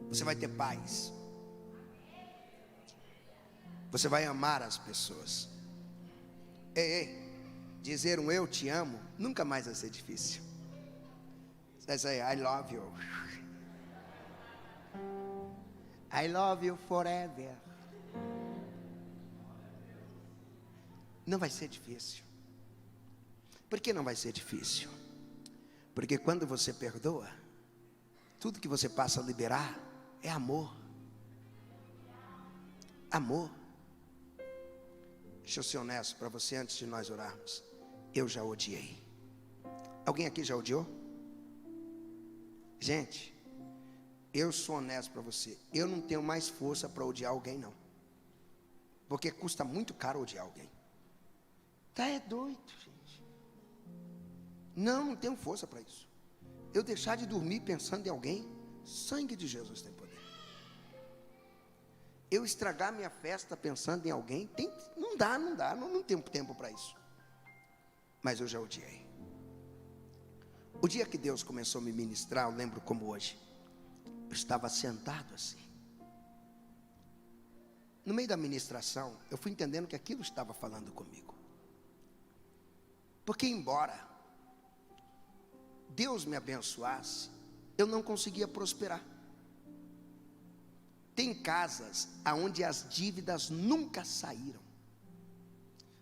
S1: Você vai ter paz. Você vai amar as pessoas. Ei, dizer um eu te amo nunca mais vai ser difícil. Você vai dizer I love you. I love you forever. Não vai ser difícil. Por que não vai ser difícil? Porque quando você perdoa, tudo que você passa a liberar é amor. Amor. Deixa eu ser honesto para você antes de nós orarmos. Eu já odiei. Alguém aqui já odiou? Gente, eu sou honesto para você. Eu não tenho mais força para odiar alguém não. Porque custa muito caro odiar alguém. Tá doido, gente. Não tenho força para isso. Eu deixar de dormir pensando em alguém, sangue de Jesus tem poder. Eu estragar minha festa pensando em alguém, não dá, não tenho tempo para isso. Mas eu já odiei. O dia que Deus começou a me ministrar, eu lembro como hoje. Eu estava sentado assim. No meio da ministração, eu fui entendendo que aquilo estava falando comigo. Porque embora Deus me abençoasse, eu não conseguia prosperar. Tem casas onde as dívidas nunca saíram.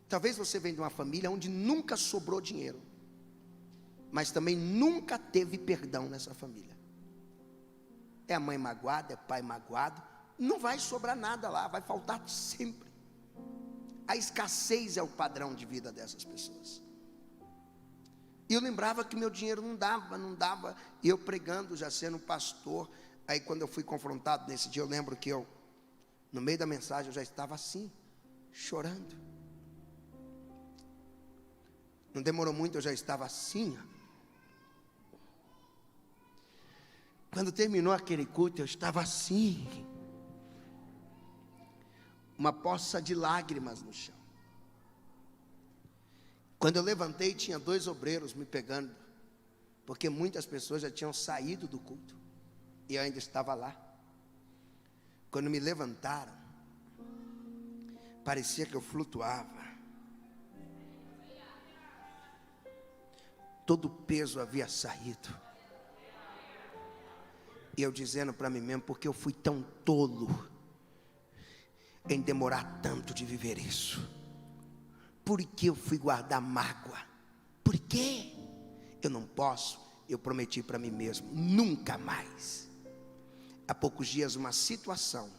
S1: Talvez você venha de uma família onde nunca sobrou dinheiro, mas também nunca teve perdão nessa família. É a mãe magoada, é o pai magoado, não vai sobrar nada lá, vai faltar sempre. A escassez é o padrão de vida dessas pessoas. E eu lembrava que meu dinheiro não dava, e eu pregando, já sendo pastor. Aí quando eu fui confrontado nesse dia, eu lembro que no meio da mensagem, eu já estava assim, chorando. Não demorou muito, eu já estava assim. Quando terminou aquele culto, eu estava assim. Uma poça de lágrimas no chão. Quando eu levantei, tinha 2 obreiros me pegando, porque muitas pessoas já tinham saído do culto, e eu ainda estava lá. Quando me levantaram, parecia que eu flutuava. Todo o peso havia saído. E eu dizendo para mim mesmo, porque eu fui tão tolo em demorar tanto de viver isso? Por que eu fui guardar mágoa? Por quê? Eu não posso. Eu prometi para mim mesmo, nunca mais. Há poucos dias uma situação,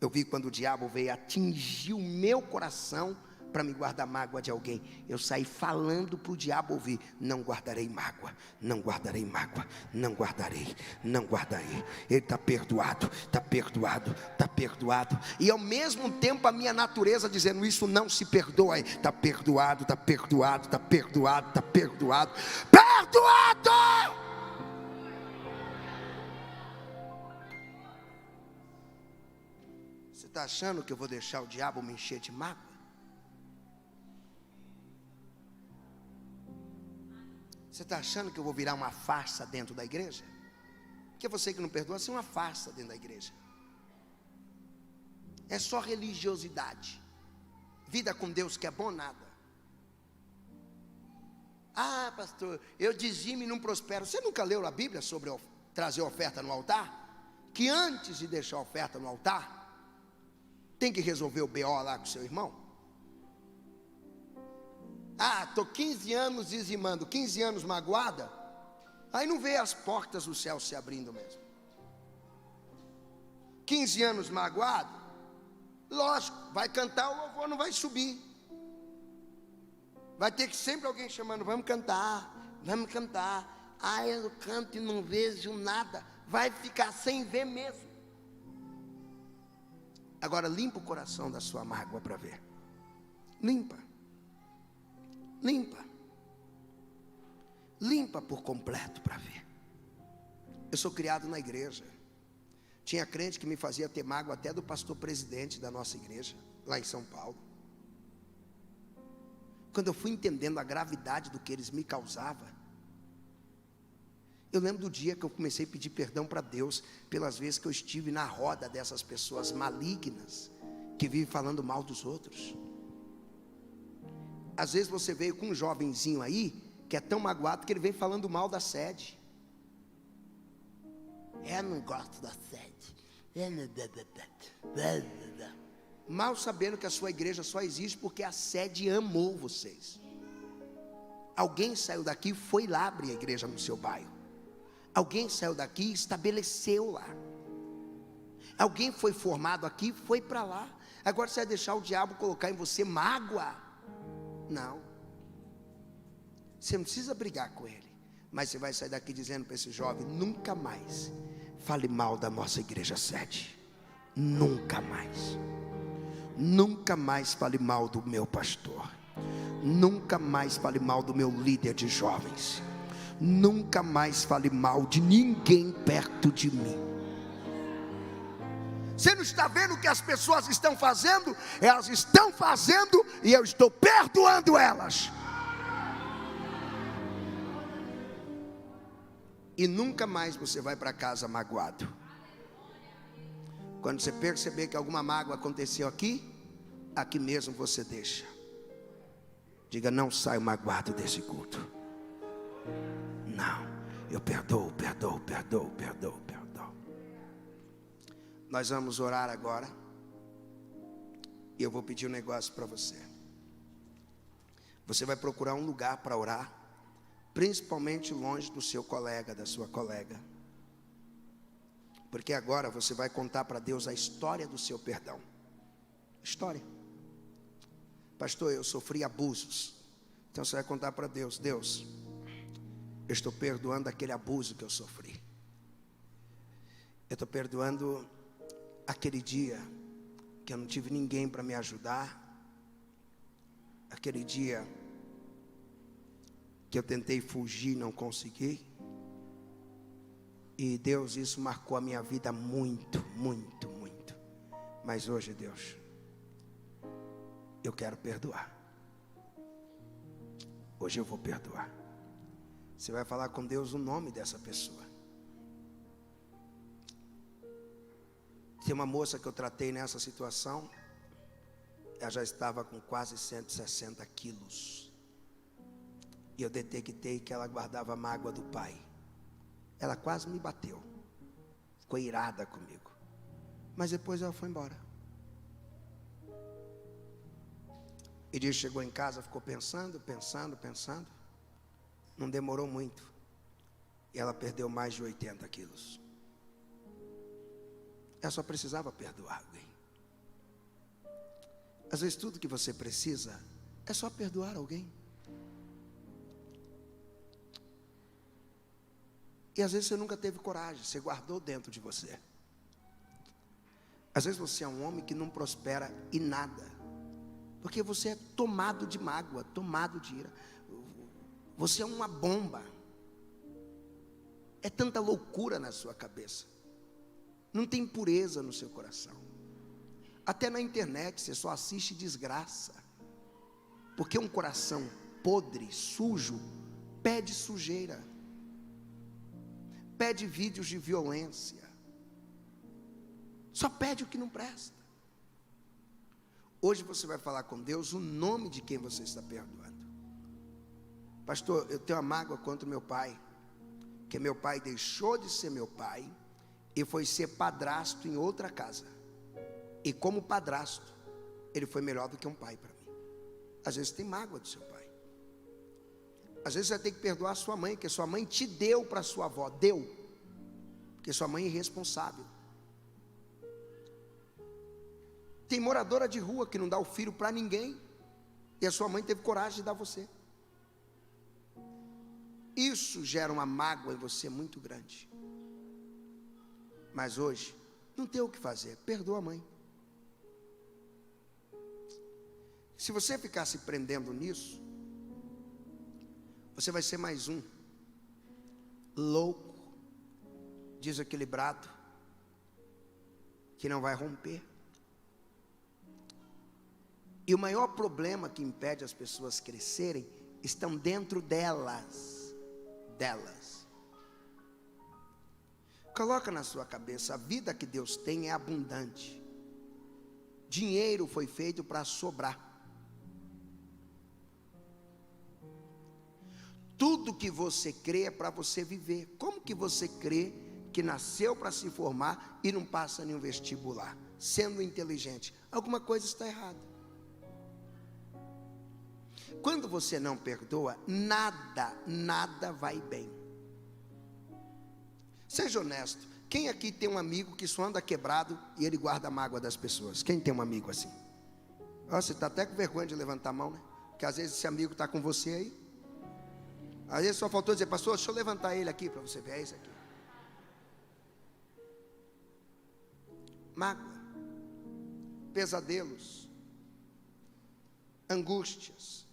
S1: eu vi quando o diabo veio atingir o meu coração para me guardar mágoa de alguém. Eu saí falando para o diabo ouvir: não guardarei mágoa, não guardarei mágoa, não guardarei, não guardarei. Ele está perdoado, está perdoado, está perdoado. E ao mesmo tempo a minha natureza dizendo: isso não se perdoa. Está perdoado, está perdoado, está perdoado, está perdoado, perdoado. Você está achando que eu vou deixar o diabo me encher de mágoa? Você está achando que eu vou virar uma farsa dentro da igreja? Que você que não perdoa, assim, uma farsa dentro da igreja. É só religiosidade. Vida com Deus que é bom, nada. Ah, pastor, eu dizimo e não prospero. Você nunca leu a Bíblia sobre trazer oferta no altar? Que antes de deixar a oferta no altar, tem que resolver o BO lá com seu irmão? Ah, estou 15 anos dizimando, 15 anos magoada. Aí não vê as portas do céu se abrindo mesmo. 15 anos magoado, lógico, vai cantar, o louvor não vai subir. Vai ter que sempre alguém chamando: vamos cantar, vamos cantar. Ah, eu canto e não vejo nada. Vai ficar sem ver mesmo. Agora limpa o coração da sua mágoa para ver. Limpa. Limpa. Limpa por completo para ver. Eu sou criado na igreja. Tinha crente que me fazia ter mágoa até do pastor presidente da nossa igreja, lá em São Paulo. Quando eu fui entendendo a gravidade do que eles me causavam, eu lembro do dia que eu comecei a pedir perdão para Deus pelas vezes que eu estive na roda dessas pessoas malignas que vivem falando mal dos outros. Às vezes você veio com um jovenzinho aí que é tão magoado que ele vem falando mal da sede. Eu não gosto da sede. Mal sabendo que a sua igreja só existe porque a sede amou vocês. Alguém saiu daqui e foi lá abrir a igreja no seu bairro. Alguém saiu daqui e estabeleceu lá. Alguém foi formado aqui e foi para lá. Agora você vai deixar o diabo colocar em você mágoa? Não. Você não precisa brigar com ele, mas você vai sair daqui dizendo para esse jovem: nunca mais fale mal da nossa igreja sede. Nunca mais. Nunca mais fale mal do meu pastor. Nunca mais fale mal do meu líder de jovens. Nunca mais fale mal de ninguém perto de mim. Você não está vendo o que as pessoas estão fazendo? Elas estão fazendo e eu estou perdoando elas. E nunca mais você vai para casa magoado. Quando você perceber que alguma mágoa aconteceu aqui, aqui mesmo você deixa. Diga: não saio magoado desse culto. Não, eu perdoo, perdoo, perdoo, perdoo, perdoo. Nós vamos orar agora. E eu vou pedir um negócio para você. Você vai procurar um lugar para orar, principalmente longe do seu colega, da sua colega. Porque agora você vai contar para Deus a história do seu perdão. História. Pastor, eu sofri abusos. Então você vai contar para Deus: Deus, eu estou perdoando aquele abuso que eu sofri. Eu estou perdoando aquele dia que eu não tive ninguém para me ajudar. Aquele dia que eu tentei fugir e não consegui. E Deus, isso marcou a minha vida muito, muito, muito. Mas hoje, Deus, eu quero perdoar. Hoje eu vou perdoar. Você vai falar com Deus o nome dessa pessoa. Tem uma moça que eu tratei nessa situação, ela já estava com quase 160 quilos. E eu detectei que ela guardava mágoa do pai. Ela quase me bateu. Ficou irada comigo. Mas depois ela foi embora. E diz, chegou em casa, ficou pensando. Não demorou muito. E ela perdeu mais de 80 quilos. Ela só precisava perdoar alguém. Às vezes tudo que você precisa é só perdoar alguém. E às vezes você nunca teve coragem, você guardou dentro de você. Às vezes você é um homem que não prospera em nada, porque você é tomado de mágoa, tomado de ira. Você é uma bomba. É tanta loucura na sua cabeça. Não tem pureza no seu coração. Até na internet você só assiste desgraça. Porque um coração podre, sujo, pede sujeira. Pede vídeos de violência. Só pede o que não presta. Hoje você vai falar com Deus o nome de quem você está perdoando. Pastor, eu tenho uma mágoa contra o meu pai. Que meu pai deixou de ser meu pai e foi ser padrasto em outra casa. E como padrasto, ele foi melhor do que um pai para mim. Às vezes tem mágoa do seu pai. Às vezes você vai ter que perdoar a sua mãe, porque sua mãe te deu para sua avó, deu. Porque sua mãe é irresponsável. Tem moradora de rua que não dá o filho para ninguém, e a sua mãe teve coragem de dar você. Isso gera uma mágoa em você muito grande. Mas hoje, não tem o que fazer, perdoa a mãe. Se você ficar se prendendo nisso, você vai ser mais um louco, desequilibrado, que não vai romper. E o maior problema que impede as pessoas crescerem estão dentro delas. Coloca na sua cabeça, a vida que Deus tem é abundante. Dinheiro foi feito para sobrar. Tudo que você crê é para você viver. Como que você crê que nasceu para se formar e não passa nenhum vestibular? Sendo inteligente, alguma coisa está errada. Quando você não perdoa, nada vai bem. Seja honesto. Quem aqui tem um amigo que só anda quebrado e ele guarda a mágoa das pessoas? Quem tem um amigo assim? Você está até com vergonha de levantar a mão, né? Porque às vezes esse amigo está com você aí. Às vezes só faltou dizer, pastor, deixa eu levantar ele aqui para você ver, é esse aqui. Mágoa, pesadelos, angústias.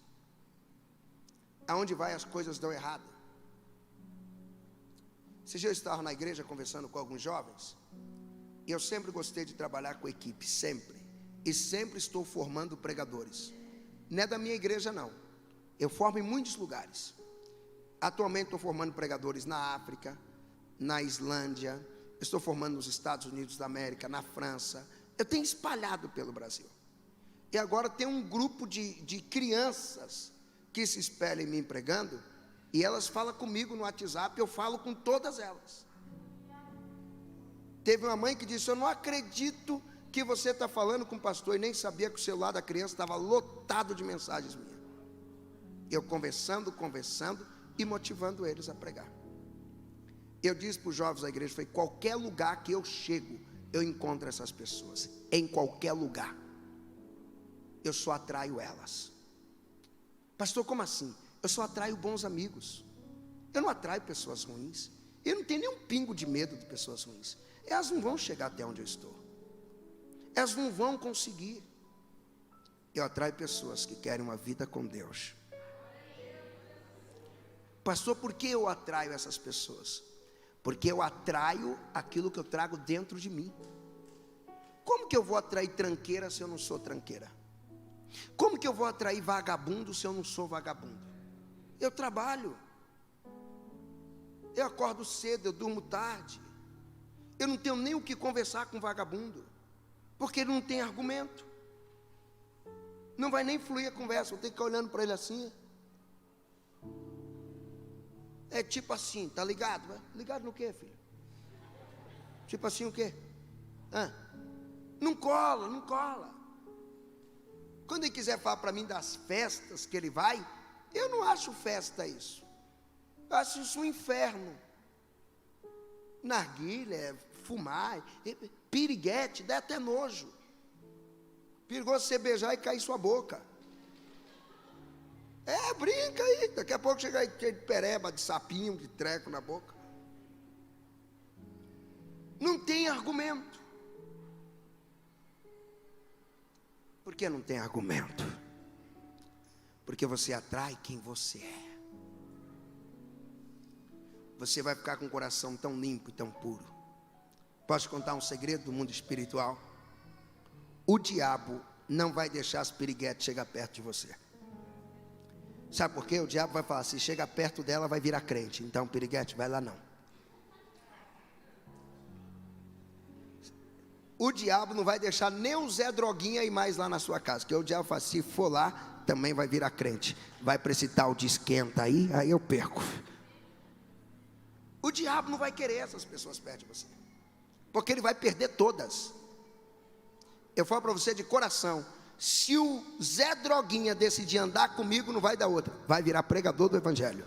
S1: Aonde vai as coisas dão errado. Esse dia eu estava na igreja conversando com alguns jovens, e eu sempre gostei de trabalhar com equipe, sempre. E sempre estou formando pregadores. Não é da minha igreja não. Eu formo em muitos lugares. Atualmente estou formando pregadores na África, na Islândia, estou formando nos Estados Unidos da América, na França. Eu tenho espalhado pelo Brasil. E agora tem um grupo de crianças que se espelham em mim pregando, e elas falam comigo no WhatsApp, eu falo com todas elas. Teve uma mãe que disse, eu não acredito que você está falando com o pastor, e nem sabia que o celular da criança estava lotado de mensagens minhas. Eu conversando e motivando eles a pregar. Eu disse para os jovens da igreja, foi qualquer lugar que eu chego, eu encontro essas pessoas, em qualquer lugar, eu só atraio elas. Pastor, como assim? Eu só atraio bons amigos. Eu não atraio pessoas ruins. Eu não tenho nem um pingo de medo de pessoas ruins. Elas não vão chegar até onde eu estou. Elas não vão conseguir. Eu atraio pessoas que querem uma vida com Deus. Pastor, por que eu atraio essas pessoas? Porque eu atraio aquilo que eu trago dentro de mim. Como que eu vou atrair tranqueira se eu não sou tranqueira? Como que eu vou atrair vagabundo se eu não sou vagabundo? Eu trabalho, eu acordo cedo, eu durmo tarde, Eu não tenho nem o que conversar com vagabundo, porque ele não tem argumento. Não vai nem fluir a conversa, eu tenho que ficar olhando para ele assim. É tipo assim, tá ligado? Ligado no quê, filho? Tipo assim o quê? Não cola, não cola. Quando ele quiser falar para mim das festas que ele vai, eu não acho festa isso. Eu acho isso um inferno. Narguilha, fumar, piriguete, dá até nojo. Perigoso você beijar e cair sua boca. Brinca aí. Daqui a pouco chega aí de pereba, de sapinho, de treco na boca. Não tem argumento. Por que não tem argumento? Porque você atrai quem você é. Você vai ficar com o coração tão limpo e tão puro. Posso contar um segredo do mundo espiritual? O diabo não vai deixar as piriguetes chegar perto de você. Sabe por quê? O diabo vai falar, se chega perto dela vai virar crente. Então piriguete, vai lá não. O diabo não vai deixar nem o Zé Droguinha ir mais lá na sua casa. Porque o diabo fala, se for lá, também vai virar crente. Vai para esse tal de esquenta aí eu perco. O diabo não vai querer essas pessoas perto de você, porque ele vai perder todas. Eu falo para você de coração, se o Zé Droguinha decidir andar comigo, não vai dar outra, vai virar pregador do evangelho.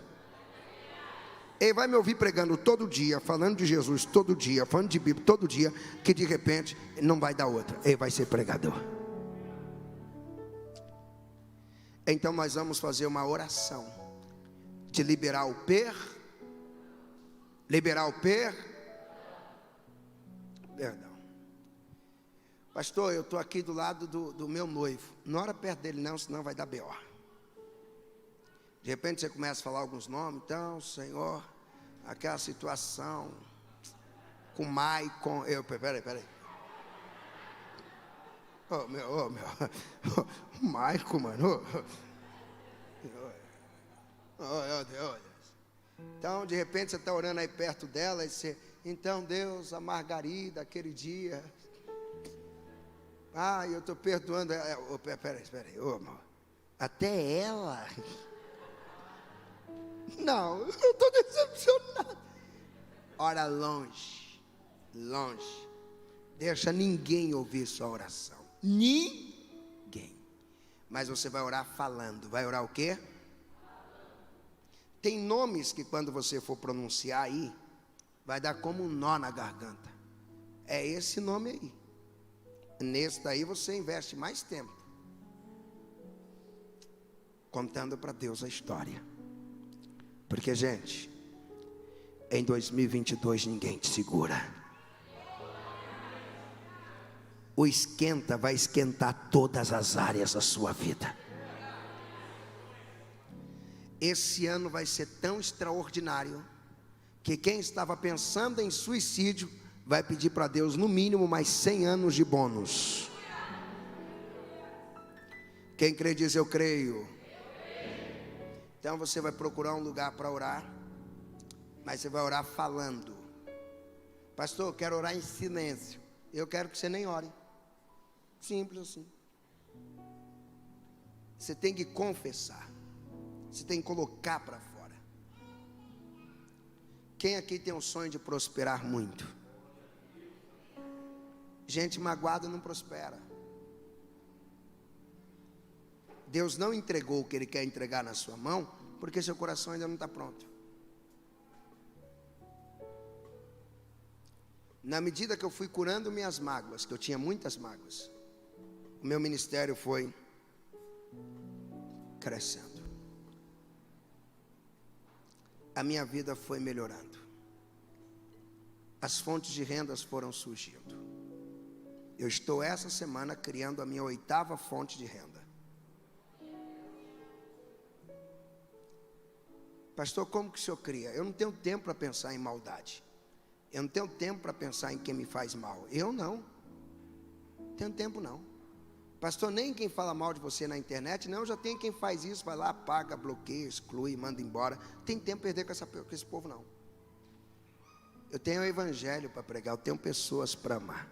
S1: Ele vai me ouvir pregando todo dia, falando de Jesus todo dia, falando de Bíblia todo dia, que de repente não vai dar outra, ele vai ser pregador. Então nós vamos fazer uma oração de liberar o perdão. Pastor, eu estou aqui do lado do meu noivo. Não ora perto dele não, senão vai dar B.O. De repente você começa a falar alguns nomes. Então, Senhor, aquela situação com Maicon. Peraí. Maicon, mano. Deus. Então, de repente você está orando aí perto dela. E você, então, Deus, a Margarida, aquele dia. Eu estou perdoando. Peraí. Até ela. Não, eu estou decepcionado. Ora longe. Deixa ninguém ouvir sua oração. Ninguém. Mas você vai orar falando. Vai orar o quê? Tem nomes que quando você for pronunciar aí, vai dar como um nó na garganta. É esse nome aí. Nesse daí você investe mais tempo contando para Deus a história. Porque, gente, em 2022 ninguém te segura. O esquenta vai esquentar todas as áreas da sua vida. Esse ano vai ser tão extraordinário que quem estava pensando em suicídio vai pedir para Deus no mínimo mais 100 anos de bônus. Quem crê diz eu creio. Então você vai procurar um lugar para orar, mas você vai orar falando. Pastor, eu quero orar em silêncio. Eu quero que você nem ore. Simples assim. Você tem que confessar. Você tem que colocar para fora. Quem aqui tem um sonho de prosperar muito? Gente magoada não prospera. Deus não entregou o que Ele quer entregar na sua mão, porque seu coração ainda não está pronto. Na medida que eu fui curando minhas mágoas, que eu tinha muitas mágoas, o meu ministério foi crescendo. A minha vida foi melhorando. As fontes de rendas foram surgindo. Eu estou essa semana criando a minha 8ª fonte de renda. Pastor, como que o senhor cria? Eu não tenho tempo para pensar em maldade. Eu não tenho tempo para pensar em quem me faz mal. Eu não tenho tempo não. Pastor, nem quem fala mal de você na internet, não, já tem quem faz isso, vai lá, apaga, bloqueia, exclui, manda embora. Tem tempo para perder com esse povo não. Eu tenho o evangelho para pregar, eu tenho pessoas para amar,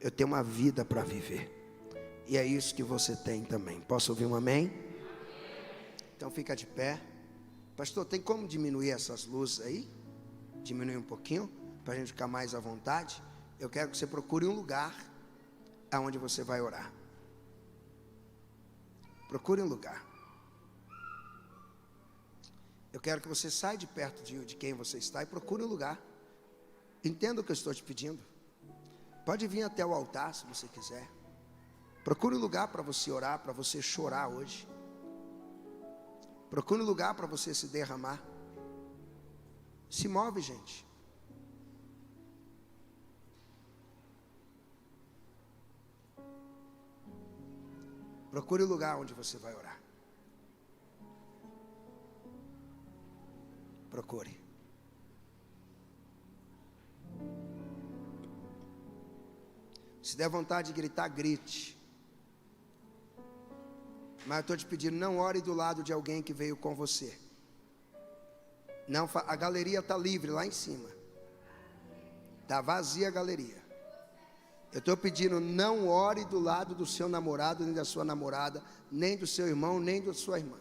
S1: eu tenho uma vida para viver. E é isso que você tem também. Posso ouvir um amém? Então fica de pé. Pastor, tem como diminuir essas luzes aí? Diminuir um pouquinho, para a gente ficar mais à vontade. Eu quero que você procure um lugar aonde você vai orar. Procure um lugar. Eu quero que você saia de perto de quem você está e procure um lugar. Entenda o que eu estou te pedindo. Pode vir até o altar se você quiser. Procure um lugar para você orar, para você chorar hoje. Procure um lugar para você se derramar. Se move, gente. Procure o lugar onde você vai orar. Procure. Se der vontade de gritar, grite. Mas eu estou te pedindo, não ore do lado de alguém que veio com você. Não, a galeria está livre lá em cima. Está vazia a galeria. Eu estou pedindo, não ore do lado do seu namorado, nem da sua namorada, nem do seu irmão, nem da sua irmã,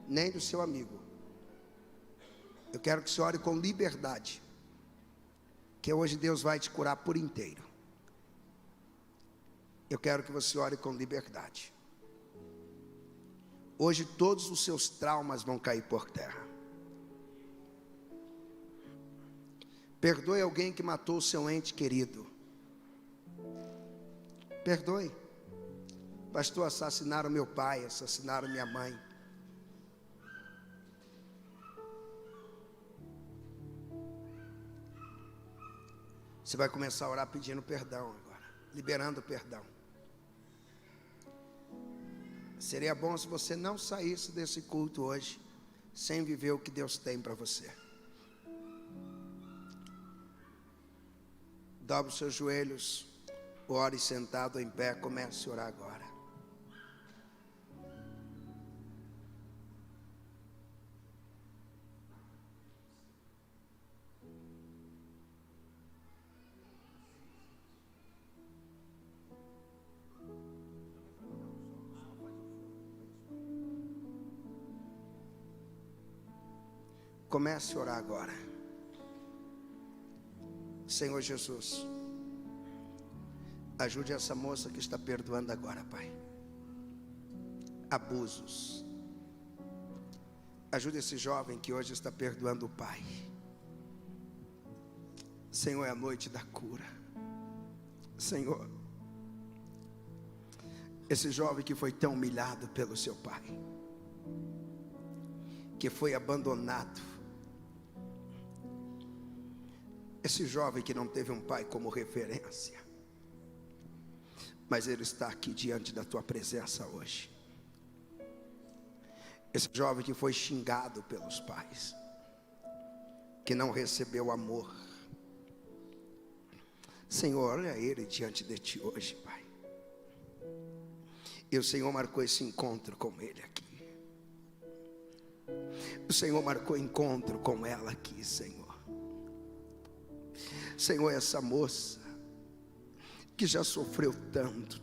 S1: nem do seu amigo. Eu quero que você ore com liberdade, que hoje Deus vai te curar por inteiro. Eu quero que você ore com liberdade. Hoje todos os seus traumas vão cair por terra. Perdoe alguém que matou o seu ente querido. Perdoe. Pastor, assassinaram meu pai, assassinaram minha mãe. Você vai começar a orar pedindo perdão agora, liberando perdão. Seria bom se você não saísse desse culto hoje sem viver o que Deus tem para você. Dobre os seus joelhos, ore sentado em pé, comece a orar agora. Comece a orar agora. Senhor Jesus, ajude essa moça que está perdoando agora, Pai. Abusos. Ajude esse jovem que hoje está perdoando o pai. Senhor, é a noite da cura. Senhor, esse jovem que foi tão humilhado pelo seu pai, que foi abandonado, esse jovem que não teve um pai como referência, mas ele está aqui diante da tua presença hoje. Esse jovem que foi xingado pelos pais, que não recebeu amor. Senhor, olha ele diante de ti hoje, Pai. E o Senhor marcou esse encontro com ele aqui. O Senhor marcou encontro com ela aqui, Senhor. Senhor, essa moça que já sofreu tanto,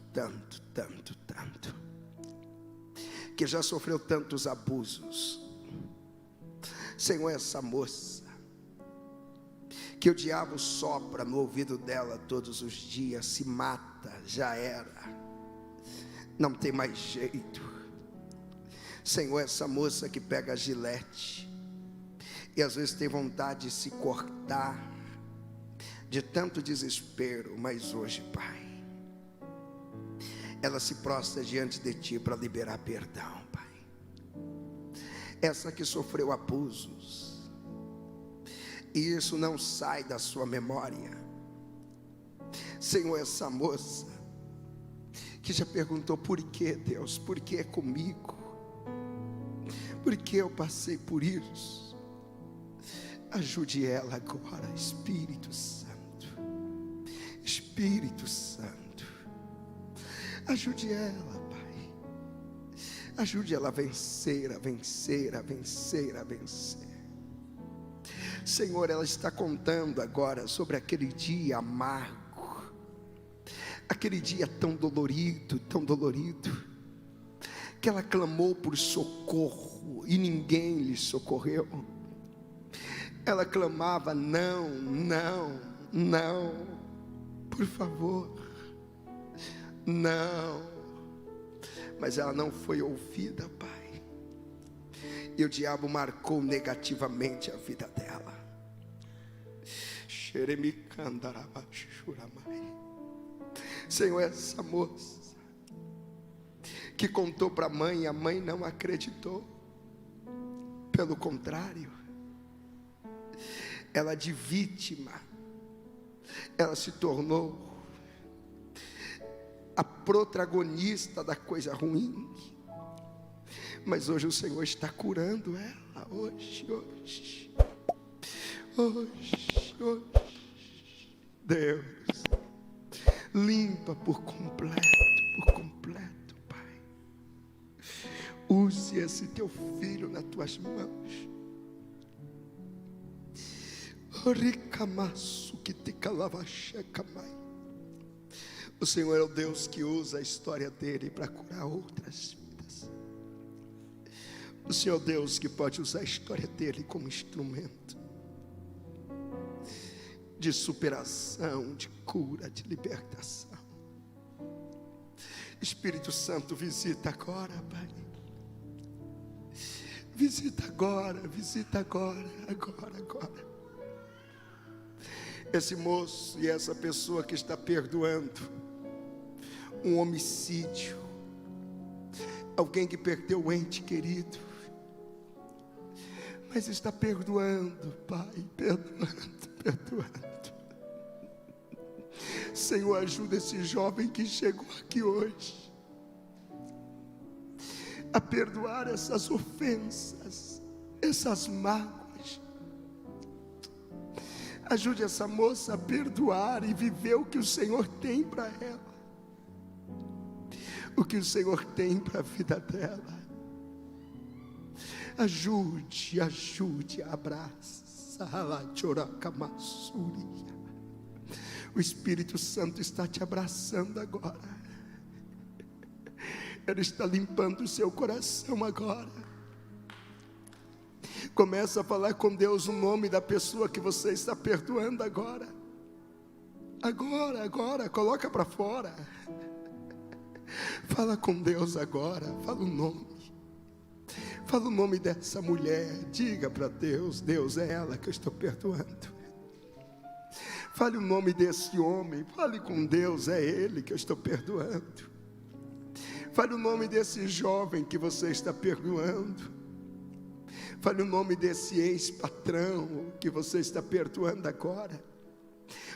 S1: que já sofreu tantos abusos. Senhor, essa moça que o diabo sopra no ouvido dela todos os dias, se mata, já era, não tem mais jeito. Senhor, essa moça que pega a gilete e às vezes tem vontade de se cortar, de tanto desespero, mas hoje, Pai, ela se prostra diante de ti para liberar perdão, Pai. Essa que sofreu abusos, e isso não sai da sua memória. Senhor, essa moça que já perguntou: por que, Deus? Por que é comigo? Por que eu passei por isso? Ajude ela agora, Espírito Santo. Espírito Santo, ajude ela, Pai. Ajude ela a vencer, a vencer, a vencer, a vencer. Senhor, ela está contando agora sobre aquele dia amargo, aquele dia tão dolorido, que ela clamou por socorro e ninguém lhe socorreu. Ela clamava: não, não, não, por favor, não. Mas ela não foi ouvida, Pai. E o diabo marcou negativamente a vida dela. Senhor, essa moça que contou para a mãe, e a mãe não acreditou. Pelo contrário, ela de vítima, ela se tornou a protagonista da coisa ruim. Mas hoje o Senhor está curando ela. Hoje. Deus, limpa por completo, Pai. Use esse teu filho nas tuas mãos. O Senhor é o Deus que usa a história dele para curar outras vidas. O Senhor é o Deus que pode usar a história dele como instrumento de superação, de cura, de libertação. Espírito Santo, visita agora, Pai. Visita agora. Esse moço e essa pessoa que está perdoando um homicídio, alguém que perdeu o ente querido, mas está perdoando, Pai, perdoando. Senhor, ajuda esse jovem que chegou aqui hoje a perdoar essas ofensas, essas mágoas. Ajude essa moça a perdoar e viver o que o Senhor tem para ela, o que o Senhor tem para a vida dela. Ajude, abraça. O Espírito Santo está te abraçando agora. Ele está limpando o seu coração agora. Começa a falar com Deus o nome da pessoa que você está perdoando agora. Agora, coloca para fora. Fala com Deus agora, fala o nome. Fala o nome dessa mulher, diga para Deus: Deus, é ela que eu estou perdoando. Fale o nome desse homem, fale com Deus: é ele que eu estou perdoando. Fale o nome desse jovem que você está perdoando. Fale o nome desse ex-patrão que você está perdoando agora.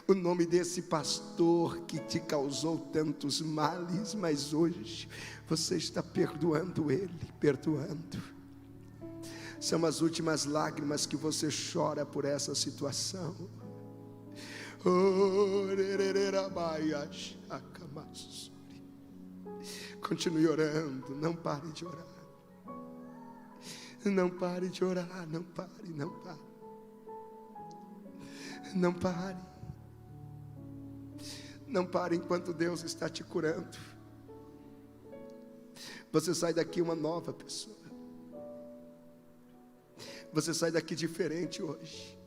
S1: O nome desse pastor que te causou tantos males, mas hoje você está perdoando ele, São as últimas lágrimas que você chora por essa situação. Continue orando, não pare de orar. Não pare de orar, não pare. Não pare enquanto Deus está te curando. Você sai daqui uma nova pessoa. Você sai daqui diferente hoje.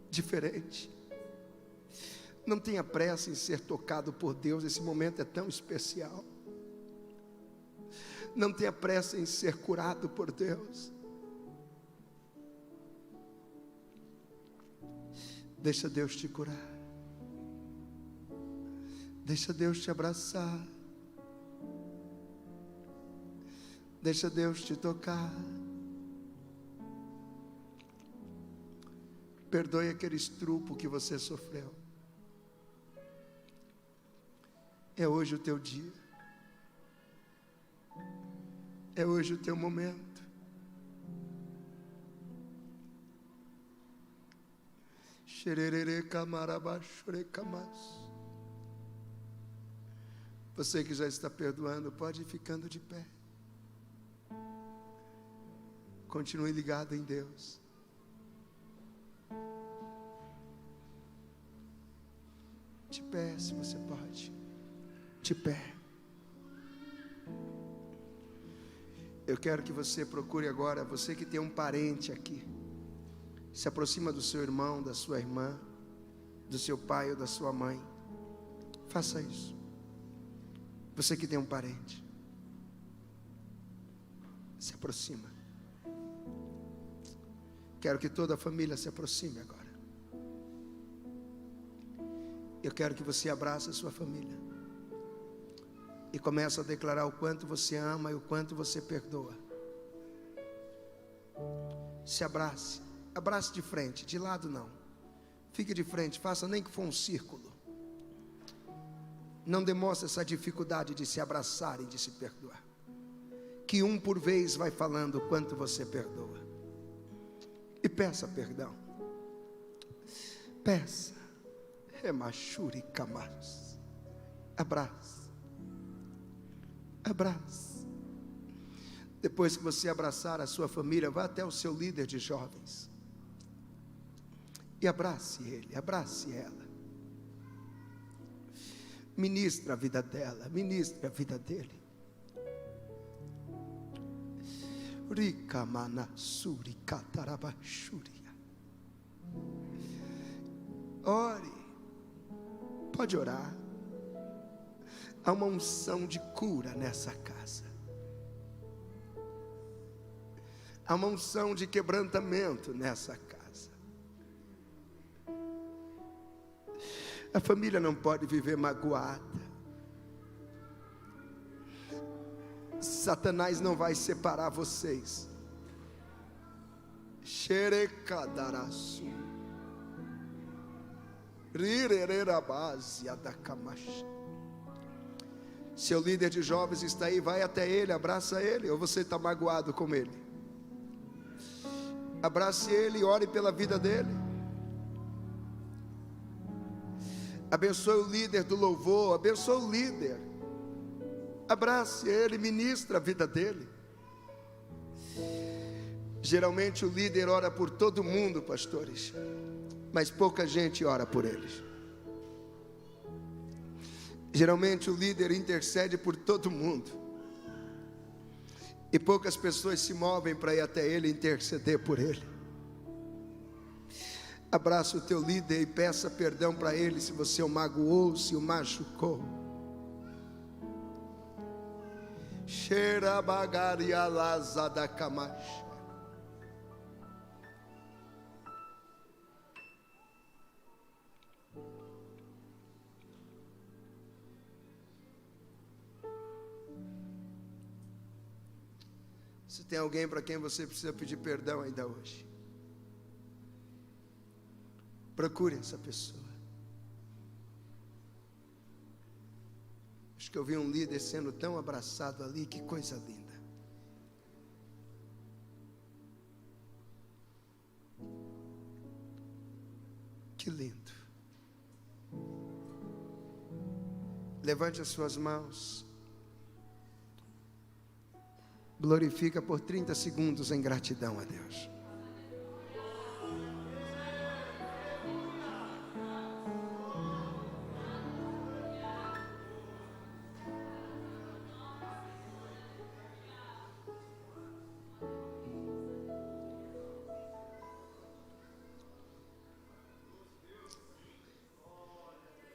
S1: Diferente. Não tenha pressa em ser tocado por Deus, esse momento é tão especial. Não tenha pressa em ser curado por Deus. Deixa Deus te curar. Deixa Deus te abraçar. Deixa Deus te tocar. Perdoe aquele estrupo que você sofreu. É hoje o teu dia. É hoje o teu momento. Você que já está perdoando, pode ir ficando de pé. Continue ligado em Deus. De pé, se você pode. De pé. Eu quero que você procure agora, você que tem um parente aqui, se aproxima do seu irmão, da sua irmã, do seu pai ou da sua mãe. Faça isso. Você que tem um parente, se aproxima. Quero que toda a família se aproxime agora. Eu quero que você abrace a sua família e comece a declarar o quanto você ama e o quanto você perdoa. Se abrace. Abrace de frente, de lado não. Fique de frente, faça nem que for um círculo. Não demonstre essa dificuldade de se abraçar e de se perdoar. Que um por vez vai falando o quanto você perdoa. E peça perdão. Peça. Remachuri Camaros. Abraça. Abraça. Depois que você abraçar a sua família, vá até o seu líder de jovens. E abrace ele, abrace ela. Ministra a vida dela, ministra a vida dele. Rikamana suri katarabashuria. Ore, pode orar. Há uma unção de cura nessa casa. Há uma unção de quebrantamento nessa casa. A família não pode viver magoada. Satanás não vai separar vocês. Xerecadaraçu. Rirererabazia da camacha. Seu líder de jovens está aí, vai até ele, abraça ele. Ou você está magoado com ele? Abrace ele e ore pela vida dele. Abençoe o líder do louvor, abençoe o líder. Abrace ele, ministra a vida dele. Geralmente o líder ora por todo mundo, pastores, mas pouca gente ora por eles. Geralmente o líder intercede por todo mundo, e poucas pessoas se movem para ir até ele interceder por ele. Abraça o teu líder e peça perdão para ele se você o magoou, se o machucou. Xerabagarialazadakamash. Se tem alguém para quem você precisa pedir perdão ainda hoje, procure essa pessoa. Acho que eu vi um líder sendo tão abraçado ali, que coisa linda. Que lindo. Levante as suas mãos. Glorifica por 30 segundos em gratidão a Deus.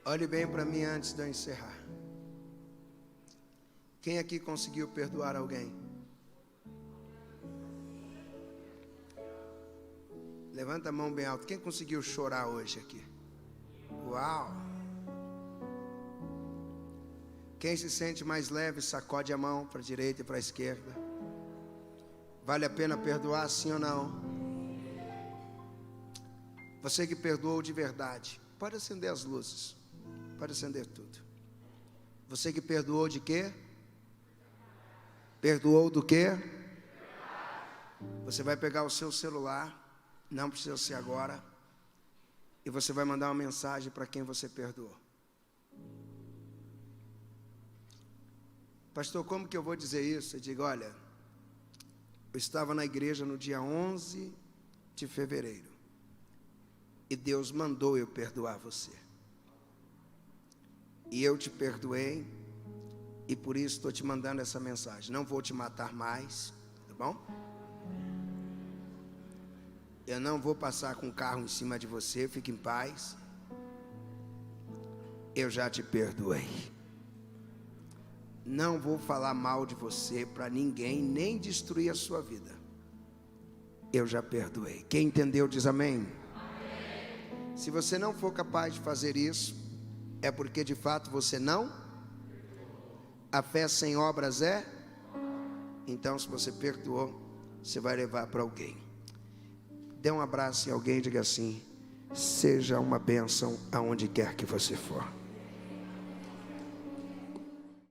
S1: Olhe bem para mim antes de eu encerrar. Quem aqui conseguiu perdoar alguém? Levanta a mão bem alto. Quem conseguiu chorar hoje aqui? Uau! Quem se sente mais leve, sacode a mão para a direita e para a esquerda. Vale a pena perdoar, sim ou não? Você que perdoou de verdade, pode acender as luzes. Pode acender tudo. Você que perdoou de quê? Perdoou do quê? Você vai pegar o seu celular, não precisa ser agora, e você vai mandar uma mensagem para quem você perdoou. Pastor, como que eu vou dizer isso? Eu digo, olha, eu estava na igreja no dia 11 de fevereiro, e Deus mandou eu perdoar você. e eu te perdoei, e por isso estou te mandando essa mensagem. Não vou te matar mais, tá bom? Eu não vou passar com o carro em cima de você, fique em paz. Eu já te perdoei. Não vou falar mal de você para ninguém, nem destruir a sua vida. Eu já perdoei. Quem entendeu diz amém. Amém. Se você não for capaz de fazer isso, é porque de fato você não. A fé sem obras é. Então, se você perdoou, você vai levar para alguém. Dê um abraço em alguém e diga assim: seja uma bênção aonde quer que você for.